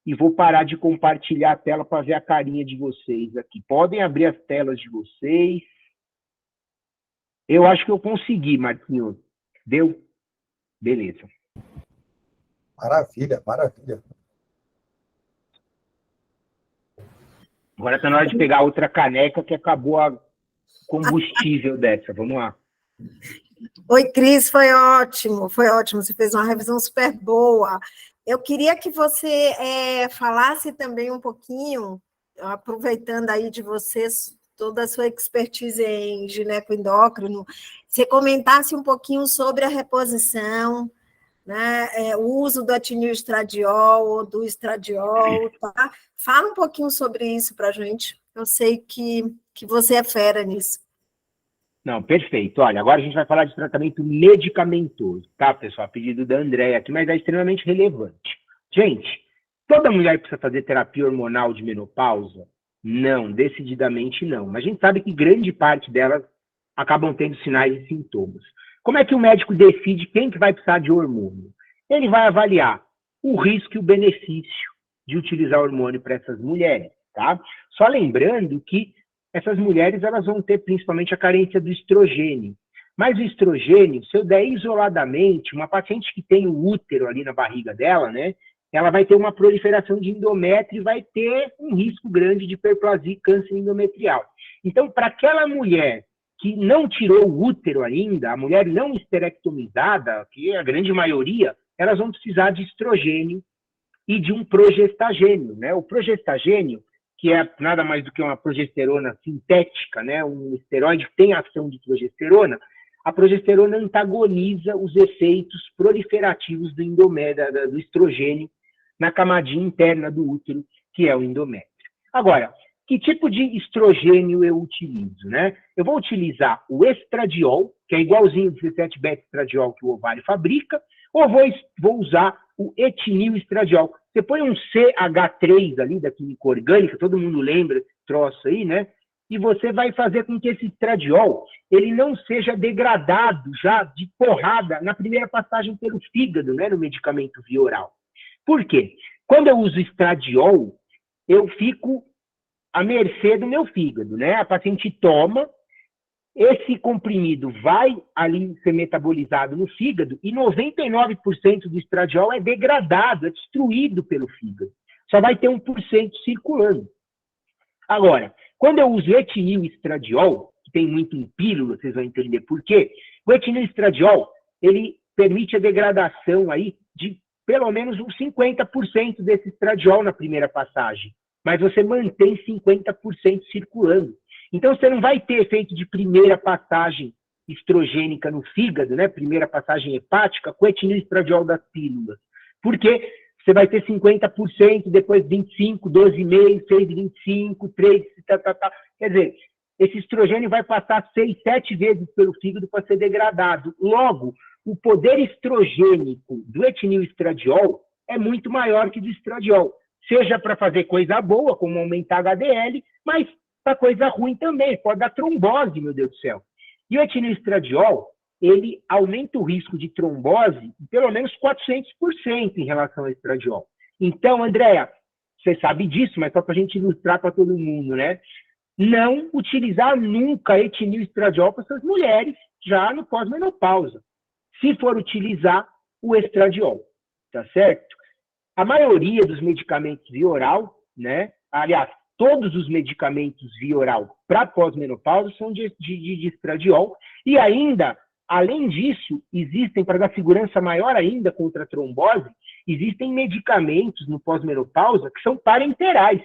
e vou parar de compartilhar a tela para ver a carinha de vocês aqui. Podem abrir as telas de vocês. Eu acho que eu consegui, Marquinhos. Deu? Beleza.
Maravilha, maravilha.
Agora está na hora de pegar outra caneca que acabou a combustível dessa. Vamos lá.
Oi, Cris, foi ótimo, foi ótimo. Você fez uma revisão super boa. Eu queria que você falasse também um pouquinho, aproveitando aí de vocês, toda a sua expertise em ginecoendócrino, você comentasse um pouquinho sobre a reposição, né, o uso do etinilestradiol ou do estradiol, tá? Fala um pouquinho sobre isso para a gente. Eu sei que você é fera nisso.
Não, perfeito. Olha, agora a gente vai falar de tratamento medicamentoso, tá, pessoal? A pedido da Andréia aqui, mas é extremamente relevante. Gente, toda mulher precisa fazer terapia hormonal de menopausa? Não, decididamente não. Mas a gente sabe que grande parte delas acabam tendo sinais e sintomas. Como é que o médico decide quem que vai precisar de hormônio? Ele vai avaliar o risco e o benefício de utilizar hormônio para essas mulheres, tá? Só lembrando que essas mulheres elas vão ter principalmente a carência do estrogênio. Mas o estrogênio, se eu der isoladamente, uma paciente que tem o útero ali na barriga dela, né, ela vai ter uma proliferação de endométrio e vai ter um risco grande de hiperplasia e câncer endometrial. Então, para aquela mulher que não tirou o útero ainda, a mulher não esterectomizada, que é a grande maioria, elas vão precisar de estrogênio e de um progestagênio, né? O progestagênio, que é nada mais do que uma progesterona sintética, né? Um esteroide que tem ação de progesterona, a progesterona antagoniza os efeitos proliferativos do endométrio, do estrogênio na camadinha interna do útero, que é o endométrio. Agora, que tipo de estrogênio eu utilizo, né? Eu vou utilizar o estradiol, que é igualzinho ao 17-beta-estradiol que o ovário fabrica, ou vou usar o etinil-estradiol. Você põe um CH3 ali da química orgânica, todo mundo lembra esse troço aí, né? E você vai fazer com que esse estradiol ele não seja degradado já de porrada na primeira passagem pelo fígado, né, no medicamento via oral. Por quê? Quando eu uso estradiol, eu fico à mercê do meu fígado, né? A paciente toma, esse comprimido vai ali ser metabolizado no fígado e 99% do estradiol é degradado, é destruído pelo fígado. Só vai ter 1% circulando. Agora, quando eu uso etinil-estradiol, que tem muito em pílula, vocês vão entender por quê, o etinil-estradiol, ele permite a degradação aí de pelo menos uns 50% desse estradiol na primeira passagem, mas você mantém 50% circulando. Então, você não vai ter efeito de primeira passagem estrogênica no fígado, né? Primeira passagem hepática, com etinil-estradiol das pílulas. Porque você vai ter 50%, depois 25%, 12,5%, 6,25%, 3%, tá. Quer dizer, esse estrogênio vai passar 6, 7 vezes pelo fígado para ser degradado. Logo, o poder estrogênico do etinil-estradiol é muito maior que do estradiol. Seja para fazer coisa boa, como aumentar HDL, mas para coisa ruim também, pode dar trombose, meu Deus do céu. E o etinil-estradiol, ele aumenta o risco de trombose em pelo menos 400% em relação ao estradiol. Então, Andréia, você sabe disso, mas só para a gente ilustrar para todo mundo, né? Não utilizar nunca etinil-estradiol para essas mulheres já no pós-menopausa. Se for utilizar o estradiol, tá certo? A maioria dos medicamentos via oral, né? Aliás, todos os medicamentos via oral para pós-menopausa são de estradiol. E ainda, além disso, existem, para dar segurança maior ainda contra a trombose, existem medicamentos no pós-menopausa que são parenterais.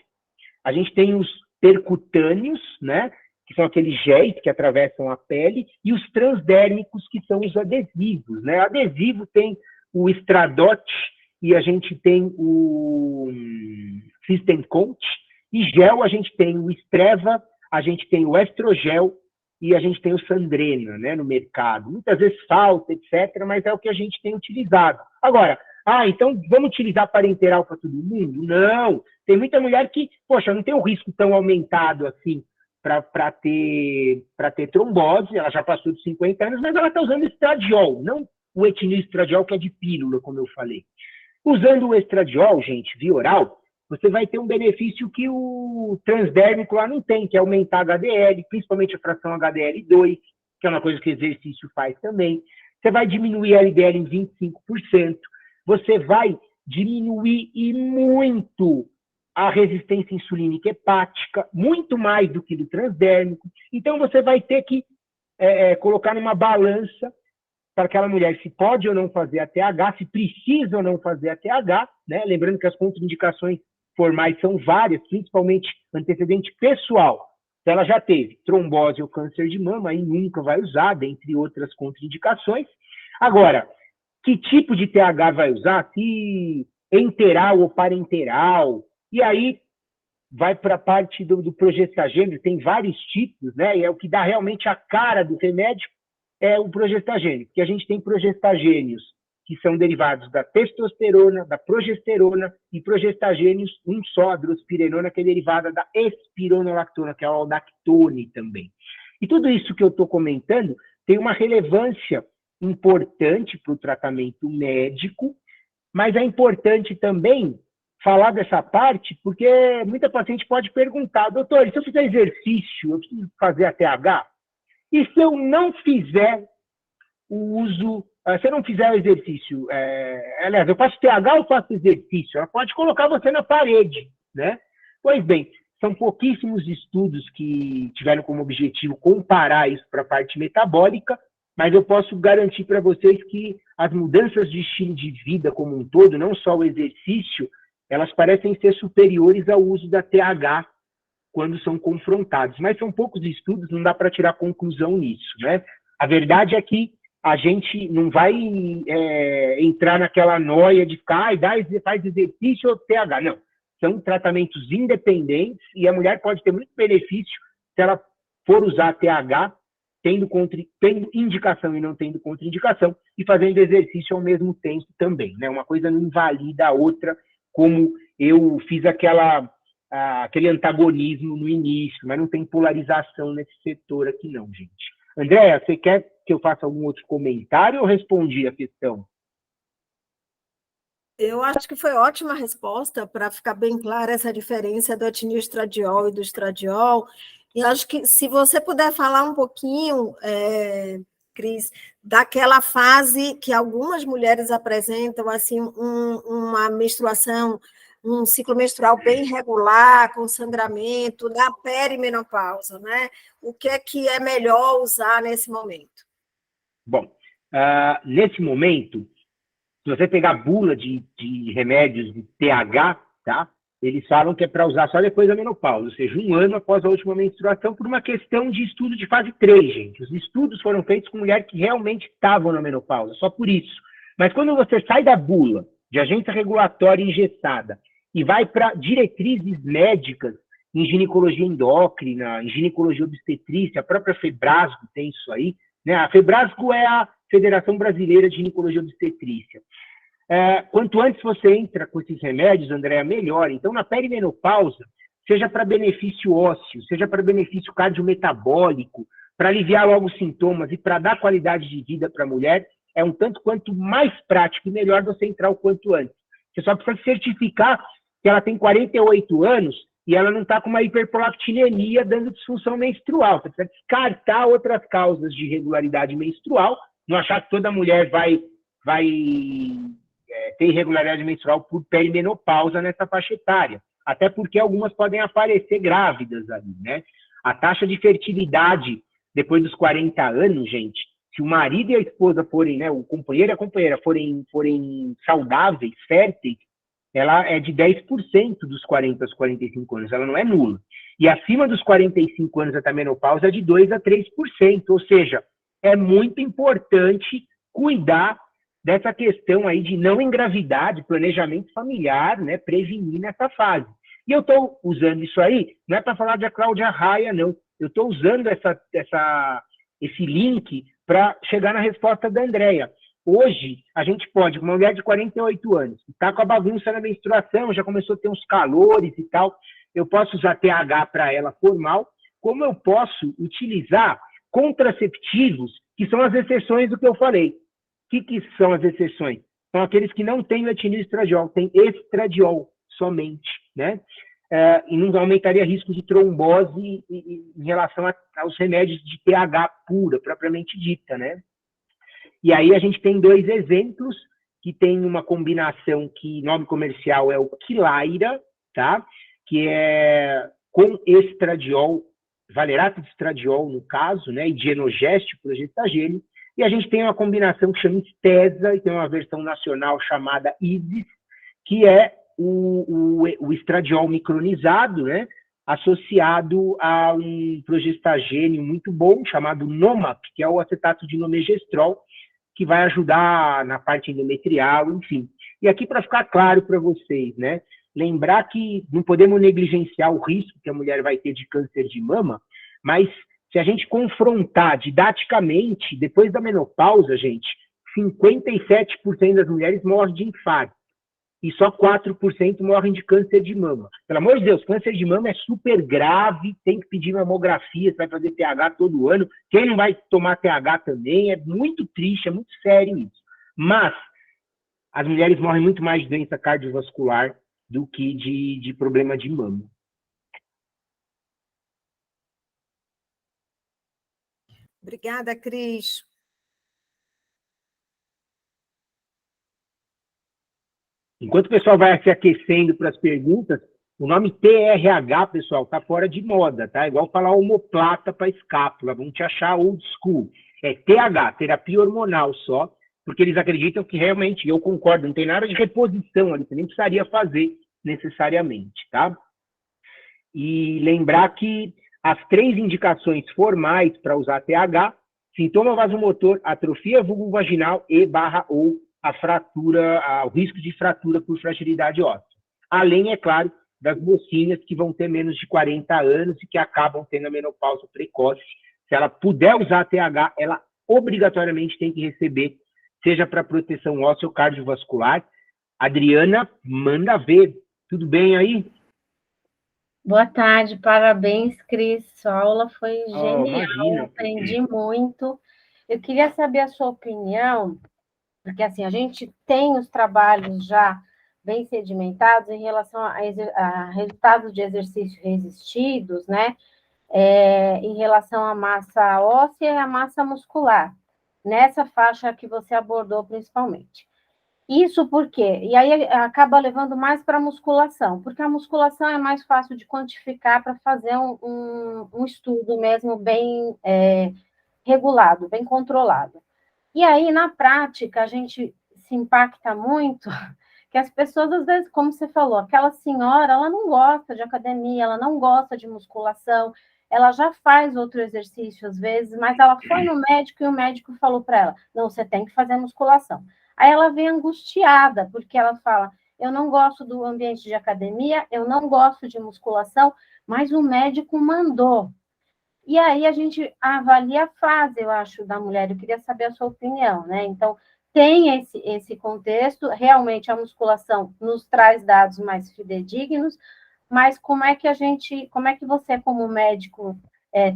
A gente tem os percutâneos, né? Que são aqueles géis que atravessam a pele, e os transdérmicos, que são os adesivos, né? Adesivo tem o Estradot, e a gente tem o System Coach, e gel a gente tem o Estreva, a gente tem o Estrogel, e a gente tem o Sandrena, né, no mercado. Muitas vezes falta, etc., mas é o que a gente tem utilizado. Agora, então vamos utilizar parenteral para todo mundo? Não. Tem muita mulher que, poxa, não tem um risco tão aumentado assim para ter trombose, ela já passou de 50 anos, mas ela está usando estradiol, não o etinil-estradiol, que é de pílula, como eu falei. Usando o estradiol, gente, via oral, você vai ter um benefício que o transdérmico lá não tem, que é aumentar a HDL, principalmente a fração HDL2, que é uma coisa que o exercício faz também. Você vai diminuir a LDL em 25%. Você vai diminuir e muito a resistência insulínica hepática, muito mais do que do transdérmico. Então, você vai ter que colocar numa balança para aquela mulher se pode ou não fazer ATH, se precisa ou não fazer ATH, né? Lembrando que as contraindicações formais são várias, principalmente antecedente pessoal. Se ela já teve trombose ou câncer de mama, aí nunca vai usar, dentre outras contraindicações. Agora, que tipo de TH vai usar? Se enteral ou parenteral? E aí vai para a parte do progestagênio, tem vários tipos, né? E é o que dá realmente a cara do remédio, é o progestagênio, porque a gente tem progestagênios que são derivados da testosterona, da progesterona, e progestagênios, um só, a drospirenona, que é derivada da espironolactona, que é a aldactone também. E tudo isso que eu estou comentando tem uma relevância importante para o tratamento médico, mas é importante também falar dessa parte, porque muita paciente pode perguntar, doutor, se eu fizer exercício, eu preciso fazer ATH? E se eu não fizer o uso, se eu não fizer o exercício, aliás, eu faço TH ou faço exercício? Ela pode colocar você na parede, né? Pois bem, são pouquíssimos estudos que tiveram como objetivo comparar isso para a parte metabólica, mas eu posso garantir para vocês que as mudanças de estilo de vida como um todo, não só o exercício, elas parecem ser superiores ao uso da TH quando são confrontados. Mas são poucos estudos, não dá para tirar conclusão nisso, né? A verdade é que a gente não vai entrar naquela noia de ficar, faz exercício ou TH. Não, são tratamentos independentes e a mulher pode ter muito benefício se ela for usar TH, tendo indicação e não tendo contraindicação, e fazendo exercício ao mesmo tempo também, né? Uma coisa não invalida a outra, como eu fiz aquele antagonismo no início, mas não tem polarização nesse setor aqui não, gente. Andréa, você quer que eu faça algum outro comentário ou respondi a questão?
Eu acho que foi ótima a resposta, para ficar bem clara essa diferença do etinilestradiol e do estradiol. E acho que, se você puder falar um pouquinho, Cris, daquela fase que algumas mulheres apresentam, assim, uma menstruação, um ciclo menstrual bem regular, com sangramento, da perimenopausa, né? O que é melhor usar nesse momento?
Bom, nesse momento, se você pegar bula de remédios de TH, tá? Eles falam que é para usar só depois da menopausa, ou seja, 1 ano após a última menstruação, por uma questão de estudo de fase 3, gente. Os estudos foram feitos com mulheres que realmente estavam na menopausa, só por isso. Mas quando você sai da bula de agência regulatória engessada e vai para diretrizes médicas em ginecologia endócrina, em ginecologia obstetrícia, a própria Febrasgo tem isso aí, né? A Febrasgo é a Federação Brasileira de Ginecologia Obstetrícia. Quanto antes você entra com esses remédios, Andréa, melhor. Então, na perimenopausa, seja para benefício ósseo, seja para benefício cardiometabólico, para aliviar logo os sintomas e para dar qualidade de vida para a mulher, é um tanto quanto mais prático e melhor você entrar o quanto antes. Você só precisa certificar que ela tem 48 anos e ela não está com uma hiperprolactinemia dando disfunção menstrual. Você precisa descartar outras causas de irregularidade menstrual, não achar que toda mulher vai ter irregularidade menstrual por perimenopausa nessa faixa etária. Até porque algumas podem aparecer grávidas ali, né? A taxa de fertilidade depois dos 40 anos, gente, se o marido e a esposa forem, né, o companheiro e a companheira forem saudáveis, férteis, ela é de 10% dos 40 aos 45 anos, ela não é nula. E acima dos 45 anos até a menopausa é de 2% a 3%, ou seja, é muito importante cuidar dessa questão aí de não engravidar, de planejamento familiar, né, prevenir nessa fase. E eu estou usando isso aí, não é para falar da Cláudia Raia, não. Eu estou usando esse link para chegar na resposta da Andréa. Hoje, a gente pode, uma mulher de 48 anos, está com a bagunça na menstruação, já começou a ter uns calores e tal, eu posso usar TH para ela formal, como eu posso utilizar contraceptivos, que são as exceções do que eu falei. O que são as exceções? São aqueles que não têm o etinilestradiol, tem estradiol somente, né? E não aumentaria risco de trombose em relação aos remédios de pH pura, propriamente dita, né? E aí a gente tem 2 exemplos, que tem uma combinação que nome comercial é o Quilaira, tá? Que é com estradiol, valerato de estradiol no caso, né? E dienogeste, progestagênio. E a gente tem uma combinação que chama Estesa, e tem uma versão nacional chamada ISIS, que é o estradiol micronizado, né, associado a um progestagênio muito bom, chamado NOMAP, que é o acetato de nomegestrol, que vai ajudar na parte endometrial, enfim. E aqui, para ficar claro para vocês, né, lembrar que não podemos negligenciar o risco que a mulher vai ter de câncer de mama, mas se a gente confrontar didaticamente, depois da menopausa, gente, 57% das mulheres morrem de infarto. E só 4% morrem de câncer de mama. Pelo amor de Deus, câncer de mama é super grave, tem que pedir mamografia, você vai fazer TH todo ano. Quem não vai tomar TH também, é muito triste, é muito sério isso. Mas as mulheres morrem muito mais de doença cardiovascular do que de problema de mama.
Obrigada, Cris.
Enquanto o pessoal vai se aquecendo para as perguntas, o nome TRH, pessoal, está fora de moda, tá? Igual falar omoplata para escápula, vão te achar old school. É TH, terapia hormonal só, porque eles acreditam que realmente, eu concordo, não tem nada de reposição ali, você nem precisaria fazer necessariamente, tá? E lembrar que as 3 indicações formais para usar TH, sintoma vasomotor, atrofia vulvovaginal e/ou a fratura, o risco de fratura por fragilidade óssea. Além, é claro, das mocinhas que vão ter menos de 40 anos e que acabam tendo a menopausa precoce. Se ela puder usar TH, ela obrigatoriamente tem que receber, seja para proteção óssea ou cardiovascular. Adriana, manda ver. Tudo bem aí?
Boa tarde, parabéns, Cris. Sua aula foi genial,
imagina.
Aprendi muito. Eu queria saber a sua opinião, porque assim, a gente tem os trabalhos já bem sedimentados em relação a resultados de exercícios resistidos, né? Em relação à massa óssea e à massa muscular, nessa faixa que você abordou principalmente. Isso por quê? E aí acaba levando mais para a musculação, porque a musculação é mais fácil de quantificar para fazer um estudo mesmo bem regulado, bem controlado. E aí, na prática, a gente se impacta muito que as pessoas, às vezes, como você falou, aquela senhora, ela não gosta de academia, ela não gosta de musculação, ela já faz outro exercício às vezes, mas ela foi no médico e o médico falou para ela, não, você tem que fazer musculação. Aí ela vem angustiada, porque ela fala, eu não gosto do ambiente de academia, eu não gosto de musculação, mas o médico mandou. E aí a gente avalia a fase, eu acho, da mulher. Eu queria saber a sua opinião, né? Então, tem esse contexto, realmente a musculação nos traz dados mais fidedignos, mas como é que você, como médico,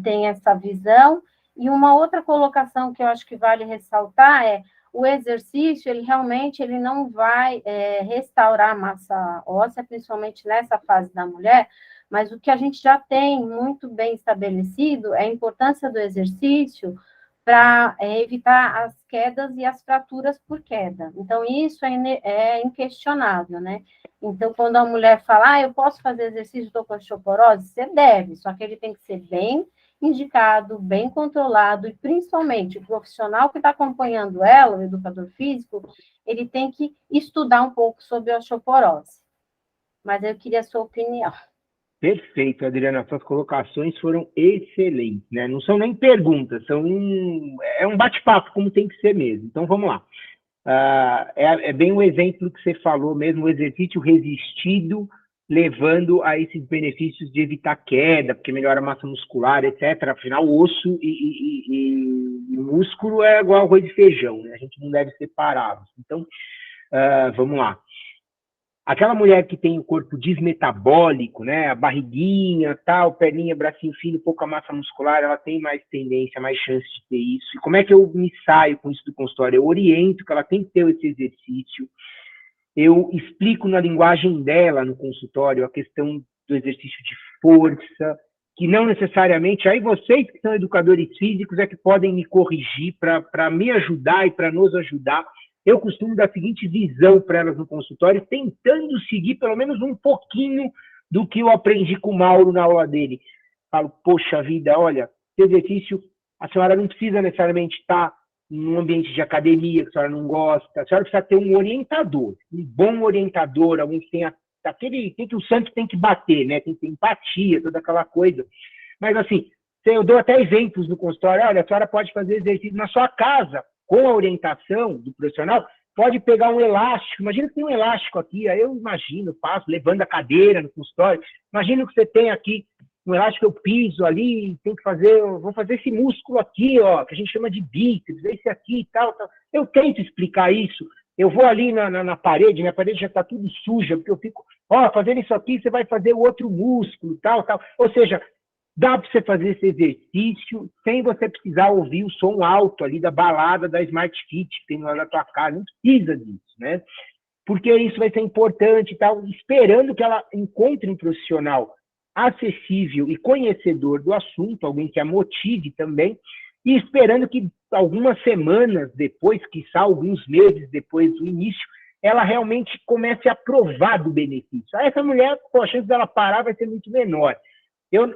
tem essa visão? E uma outra colocação que eu acho que vale ressaltar é o exercício, ele não vai restaurar a massa óssea, principalmente nessa fase da mulher, mas o que a gente já tem muito bem estabelecido é a importância do exercício para evitar as quedas e as fraturas por queda. Então, isso é inquestionável, né? Então, quando a mulher fala, eu posso fazer exercício, estou com osteoporose, você deve, só que ele tem que ser bem indicado, bem controlado, e principalmente o profissional que está acompanhando ela, o educador físico, ele tem que estudar um pouco sobre a osteoporose. Mas eu queria a sua opinião.
Perfeito, Adriana, suas colocações foram excelentes, né? Não são nem perguntas, é um bate-papo, como tem que ser mesmo. Então, vamos lá. É bem o exemplo que você falou mesmo, o exercício resistido, levando a esses benefícios de evitar queda, porque melhora a massa muscular, etc. Afinal, osso e músculo é igual arroz e feijão, né? A gente não deve separá-los. Então, vamos lá. Aquela mulher que tem o corpo desmetabólico, né, a barriguinha, tal, perninha, bracinho fino, pouca massa muscular, ela tem mais tendência, mais chance de ter isso. E como é que eu me saio com isso do consultório? Eu oriento que ela tem que ter esse exercício. eu explico na linguagem dela no consultório a questão do exercício de força, que não necessariamente, aí vocês que são educadores físicos é que podem me corrigir para me ajudar e para nos ajudar. Eu costumo dar a seguinte visão para elas no consultório, tentando seguir pelo menos um pouquinho do que eu aprendi com o Mauro na aula dele. Falo, poxa vida, olha, esse exercício, a senhora não precisa necessariamente estar num ambiente de academia que a senhora não gosta, a senhora precisa ter um orientador, um bom orientador, alguém que tenha tem que o santo tem que bater, né? Tem que ter empatia, toda aquela coisa. Mas assim, eu dou até exemplos no consultório, olha, a senhora pode fazer exercício na sua casa, com a orientação do profissional, pode pegar um elástico, imagina que tem um elástico aqui, aí eu imagino, passo, levando a cadeira no consultório, imagina que você tem aqui um elástico, eu piso ali, tem que fazer, vou fazer esse músculo aqui, ó, que a gente chama de bíceps, esse aqui e tal, tal. Eu tento explicar isso, eu vou ali na parede, minha parede já está tudo suja, porque eu fico, ó, fazendo isso aqui, você vai fazer o outro músculo, tal, tal. Ou seja, dá para você fazer esse exercício sem você precisar ouvir o som alto ali da balada da Smart Fit que tem lá na tua casa, não precisa disso, né? Porque isso vai ser importante e tal, esperando que ela encontre um profissional acessível e conhecedor do assunto, alguém que a motive também, e esperando que algumas semanas depois, quiçá alguns meses depois do início, ela realmente comece a provar do benefício. Essa mulher, pô, a chance dela parar vai ser muito menor.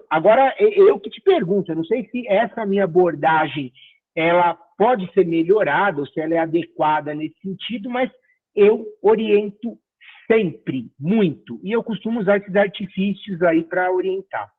Agora, eu que te pergunto, eu não sei se essa minha abordagem ela pode ser melhorada, ou se ela é adequada nesse sentido, mas eu oriento sempre, muito, e eu costumo usar esses artifícios aí para orientar.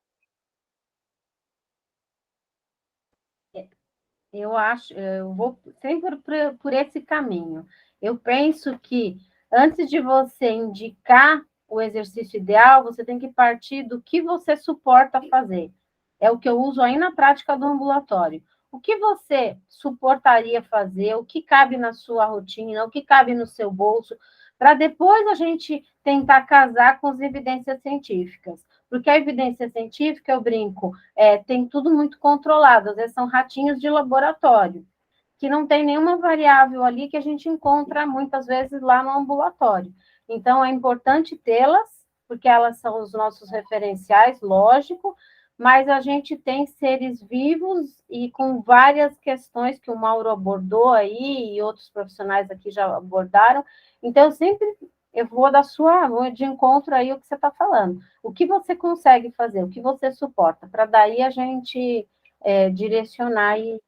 Eu vou sempre por esse caminho. Eu penso que antes de você indicar o exercício ideal, você tem que partir do que você suporta fazer. É o que eu uso aí na prática do ambulatório. O que você suportaria fazer, o que cabe na sua rotina, o que cabe no seu bolso, para depois a gente tentar casar com as evidências científicas. Porque a evidência científica, eu brinco, tem tudo muito controlado, às vezes são ratinhos de laboratório, que não tem nenhuma variável ali que a gente encontra muitas vezes lá no ambulatório. Então, é importante tê-las, porque elas são os nossos referenciais, lógico, mas a gente tem seres vivos e com várias questões que o Mauro abordou aí e outros profissionais aqui já abordaram. Então, eu vou de encontro aí o que você está falando. O que você consegue fazer, o que você suporta, para daí a gente direcionar e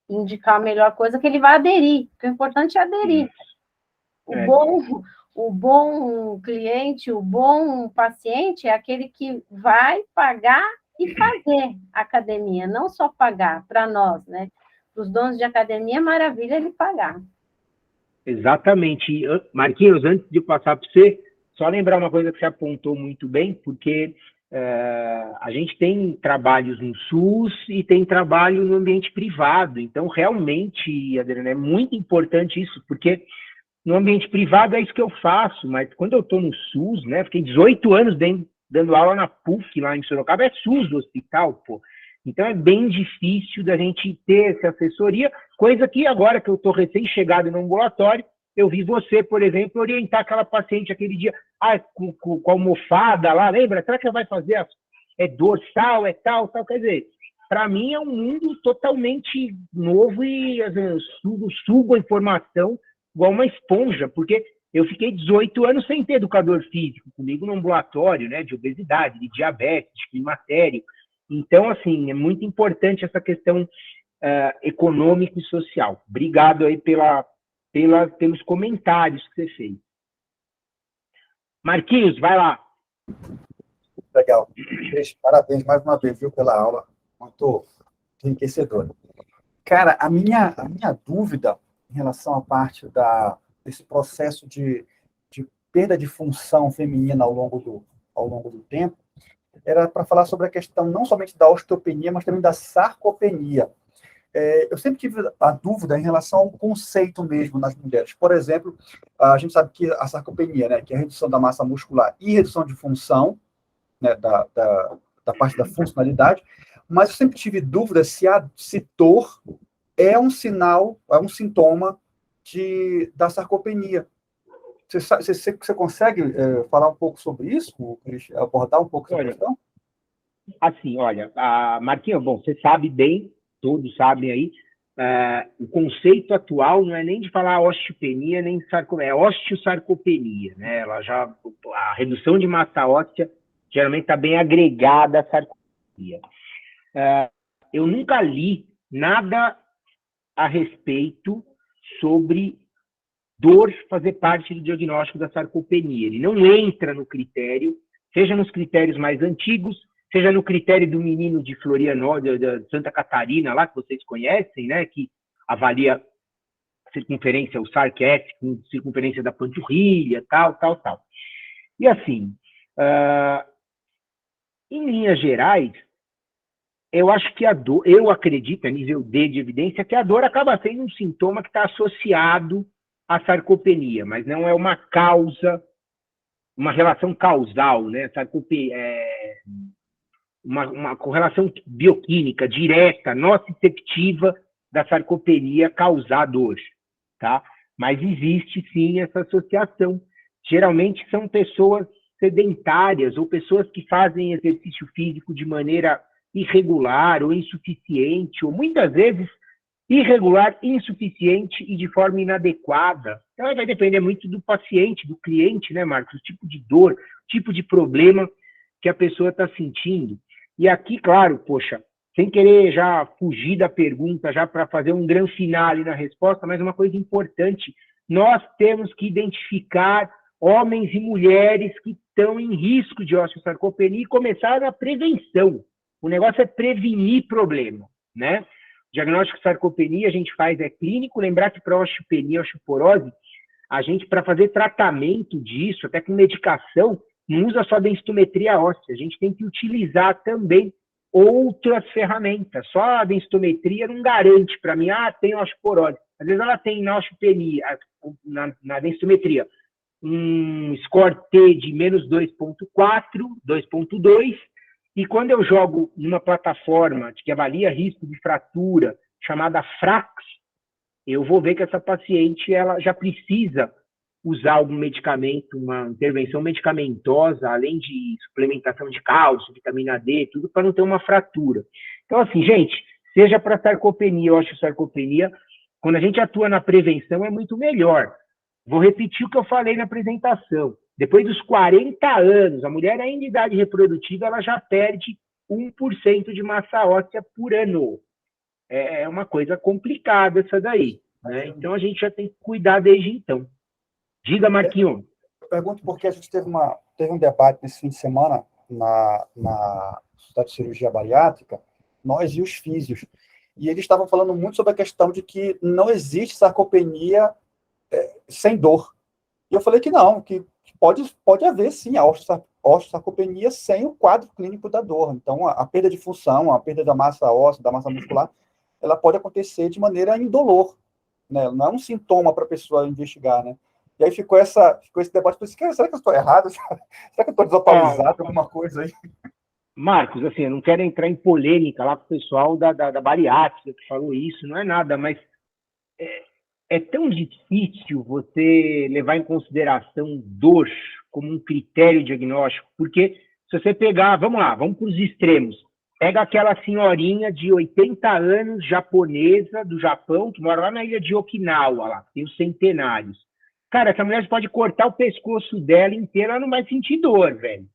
indicar a melhor coisa que ele vai aderir, porque o importante é aderir. O bom cliente, o bom paciente é aquele que vai pagar e fazer academia, não só pagar para nós, né? Para os donos de academia, maravilha ele pagar.
Exatamente. Marquinhos, antes de passar para você, só lembrar uma coisa que você apontou muito bem, porque a gente tem trabalhos no SUS e tem trabalho no ambiente privado. Então, realmente, Adriana, é muito importante isso, porque no ambiente privado é isso que eu faço, mas quando eu estou no SUS, né, fiquei 18 anos dando aula na PUC, lá em Sorocaba, é SUS do hospital, pô. Então é bem difícil da gente ter essa assessoria, coisa que agora que eu estou recém-chegado no ambulatório, eu vi você, por exemplo, orientar aquela paciente aquele dia, com a almofada lá, lembra? Será que ela vai fazer dorsal, tal, quer dizer, para mim é um mundo totalmente novo e às vezes, eu sugo a informação igual uma esponja, porque eu fiquei 18 anos sem ter educador físico comigo no ambulatório, né, de obesidade, de diabetes, de climatério. Então, assim, é muito importante essa questão econômica e social. Obrigado aí pelos comentários que você fez. Marquinhos, vai lá.
Legal. Parabéns mais uma vez, viu, pela aula. Muito enriquecedora. Cara, a minha dúvida em relação à parte desse processo de perda de função feminina ao longo do tempo, era para falar sobre a questão não somente da osteopenia, mas também da sarcopenia. Eu sempre tive a dúvida em relação ao conceito mesmo nas mulheres. Por exemplo, a gente sabe que a sarcopenia, né, que é a redução da massa muscular e redução de função, né, da parte da funcionalidade, mas eu sempre tive dúvida se dor é um sinal, é um sintoma da sarcopenia. Você consegue falar um pouco sobre isso, abordar um pouco essa questão?
Assim, olha, Marquinhos, bom, você sabe bem, todos sabem aí, o conceito atual não é nem de falar osteopenia, nem sarcopenia, é osteosarcopenia, né? A redução de massa óssea geralmente está bem agregada à sarcopenia. Eu nunca li nada a respeito sobre dor fazer parte do diagnóstico da sarcopenia. Ele não entra no critério, seja nos critérios mais antigos, seja no critério do menino de Florianópolis, de Santa Catarina, lá que vocês conhecem, né, que avalia a circunferência, o SARC-S, circunferência da panturrilha, tal. E assim, em linhas gerais, eu acho que a dor, eu acredito, a nível D de evidência, que a dor acaba sendo um sintoma que está associado à sarcopenia, mas não é uma causa, uma relação causal, né? Sarcopenia é uma correlação bioquímica direta, nociceptiva da sarcopenia causar dor, tá? Mas existe sim essa associação. Geralmente são pessoas sedentárias ou pessoas que fazem exercício físico de maneira irregular ou insuficiente, ou muitas vezes irregular, insuficiente e de forma inadequada. Então vai depender muito do paciente, do cliente, né, Marcos? O tipo de dor, o tipo de problema que a pessoa está sentindo. E aqui, claro, poxa, sem querer já fugir da pergunta, já para fazer um grande finale na resposta, mas uma coisa importante, nós temos que identificar homens e mulheres que estão em risco de osteosarcopenia e começar a prevenção. O negócio é prevenir problema, né? O diagnóstico de sarcopenia a gente faz clínico, lembrar que para osteopenia, osteoporose, a gente, para fazer tratamento disso, até com medicação, não usa só densitometria óssea, a gente tem que utilizar também outras ferramentas. Só a densitometria não garante para mim, tem osteoporose. Às vezes ela tem na osteopenia, na densitometria, um score T de menos 2.4, 2.2, e quando eu jogo numa plataforma que avalia risco de fratura, chamada FRAX, eu vou ver que essa paciente ela já precisa usar algum medicamento, uma intervenção medicamentosa, além de suplementação de cálcio, vitamina D, tudo para não ter uma fratura. Então, assim, gente, seja para sarcopenia ou osteosarcopenia, quando a gente atua na prevenção é muito melhor. Vou repetir o que eu falei na apresentação. Depois dos 40 anos, a mulher ainda em idade reprodutiva, ela já perde 1% de massa óssea por ano. É uma coisa complicada essa daí, né? Então, a gente já tem que cuidar desde então. Diga, Marquinhos.
Eu pergunto porque a gente teve um debate nesse fim de semana na Sociedade de Cirurgia Bariátrica, nós e os físios, e eles estavam falando muito sobre a questão de que não existe sarcopenia sem dor. E eu falei que não, que pode haver, sim, a osteosarcopenia sem o quadro clínico da dor. Então, a perda de função, a perda da massa óssea, da massa muscular, ela pode acontecer de maneira indolor, né? Não é um sintoma para a pessoa investigar, né? E aí ficou esse debate, eu falei, será que eu estou errado? Será que eu estou desatualizado alguma coisa aí?
Marcos, assim, eu não quero entrar em polêmica lá com o pessoal da bariátrica que falou isso, não é nada, mas é tão difícil você levar em consideração dor como um critério diagnóstico, porque se você pegar, vamos para os extremos, pega aquela senhorinha de 80 anos, japonesa, do Japão, que mora lá na ilha de Okinawa, lá, tem os centenários. Cara, essa mulher pode cortar o pescoço dela inteira, ela não vai sentir dor, velho.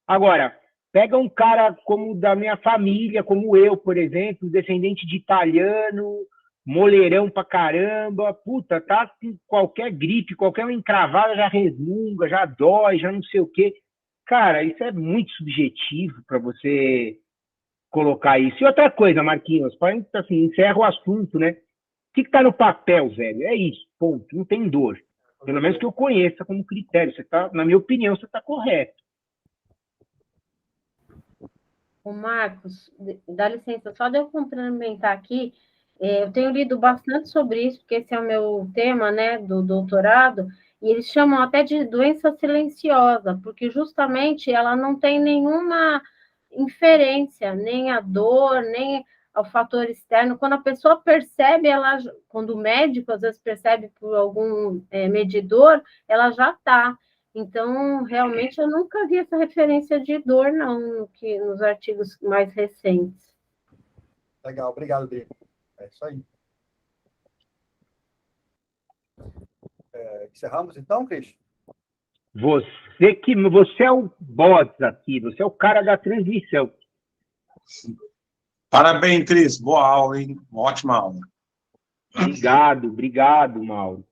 Agora, pega um cara como da minha família, como eu, por exemplo, descendente de italiano, moleirão pra caramba, puta, tá com qualquer gripe, qualquer encravada já resmunga, já dói, já não sei o quê. Cara, isso é muito subjetivo para você colocar isso. E outra coisa, Marquinhos, assim, encerra o assunto, né? O que tá no papel, velho? É isso, ponto. Não tem dor. Pelo menos que eu conheça como critério. Você tá, na minha opinião, você está correto.
O Marcos, dá licença, só de eu complementar aqui, eu tenho lido bastante sobre isso, porque esse é o meu tema, né, do doutorado, e eles chamam até de doença silenciosa, porque justamente ela não tem nenhuma inferência, nem a dor, nem ao fator externo. Quando a pessoa percebe, quando o médico às vezes percebe por algum medidor, ela já está. Então, realmente, eu nunca vi essa referência de dor, não, nos artigos mais recentes.
Legal, obrigado, Dri. É isso aí. Encerramos então, Cris?
Você é o boss aqui, você é o cara da transmissão.
Parabéns, Cris. Boa aula, hein? Uma ótima aula.
Obrigado, Mauro.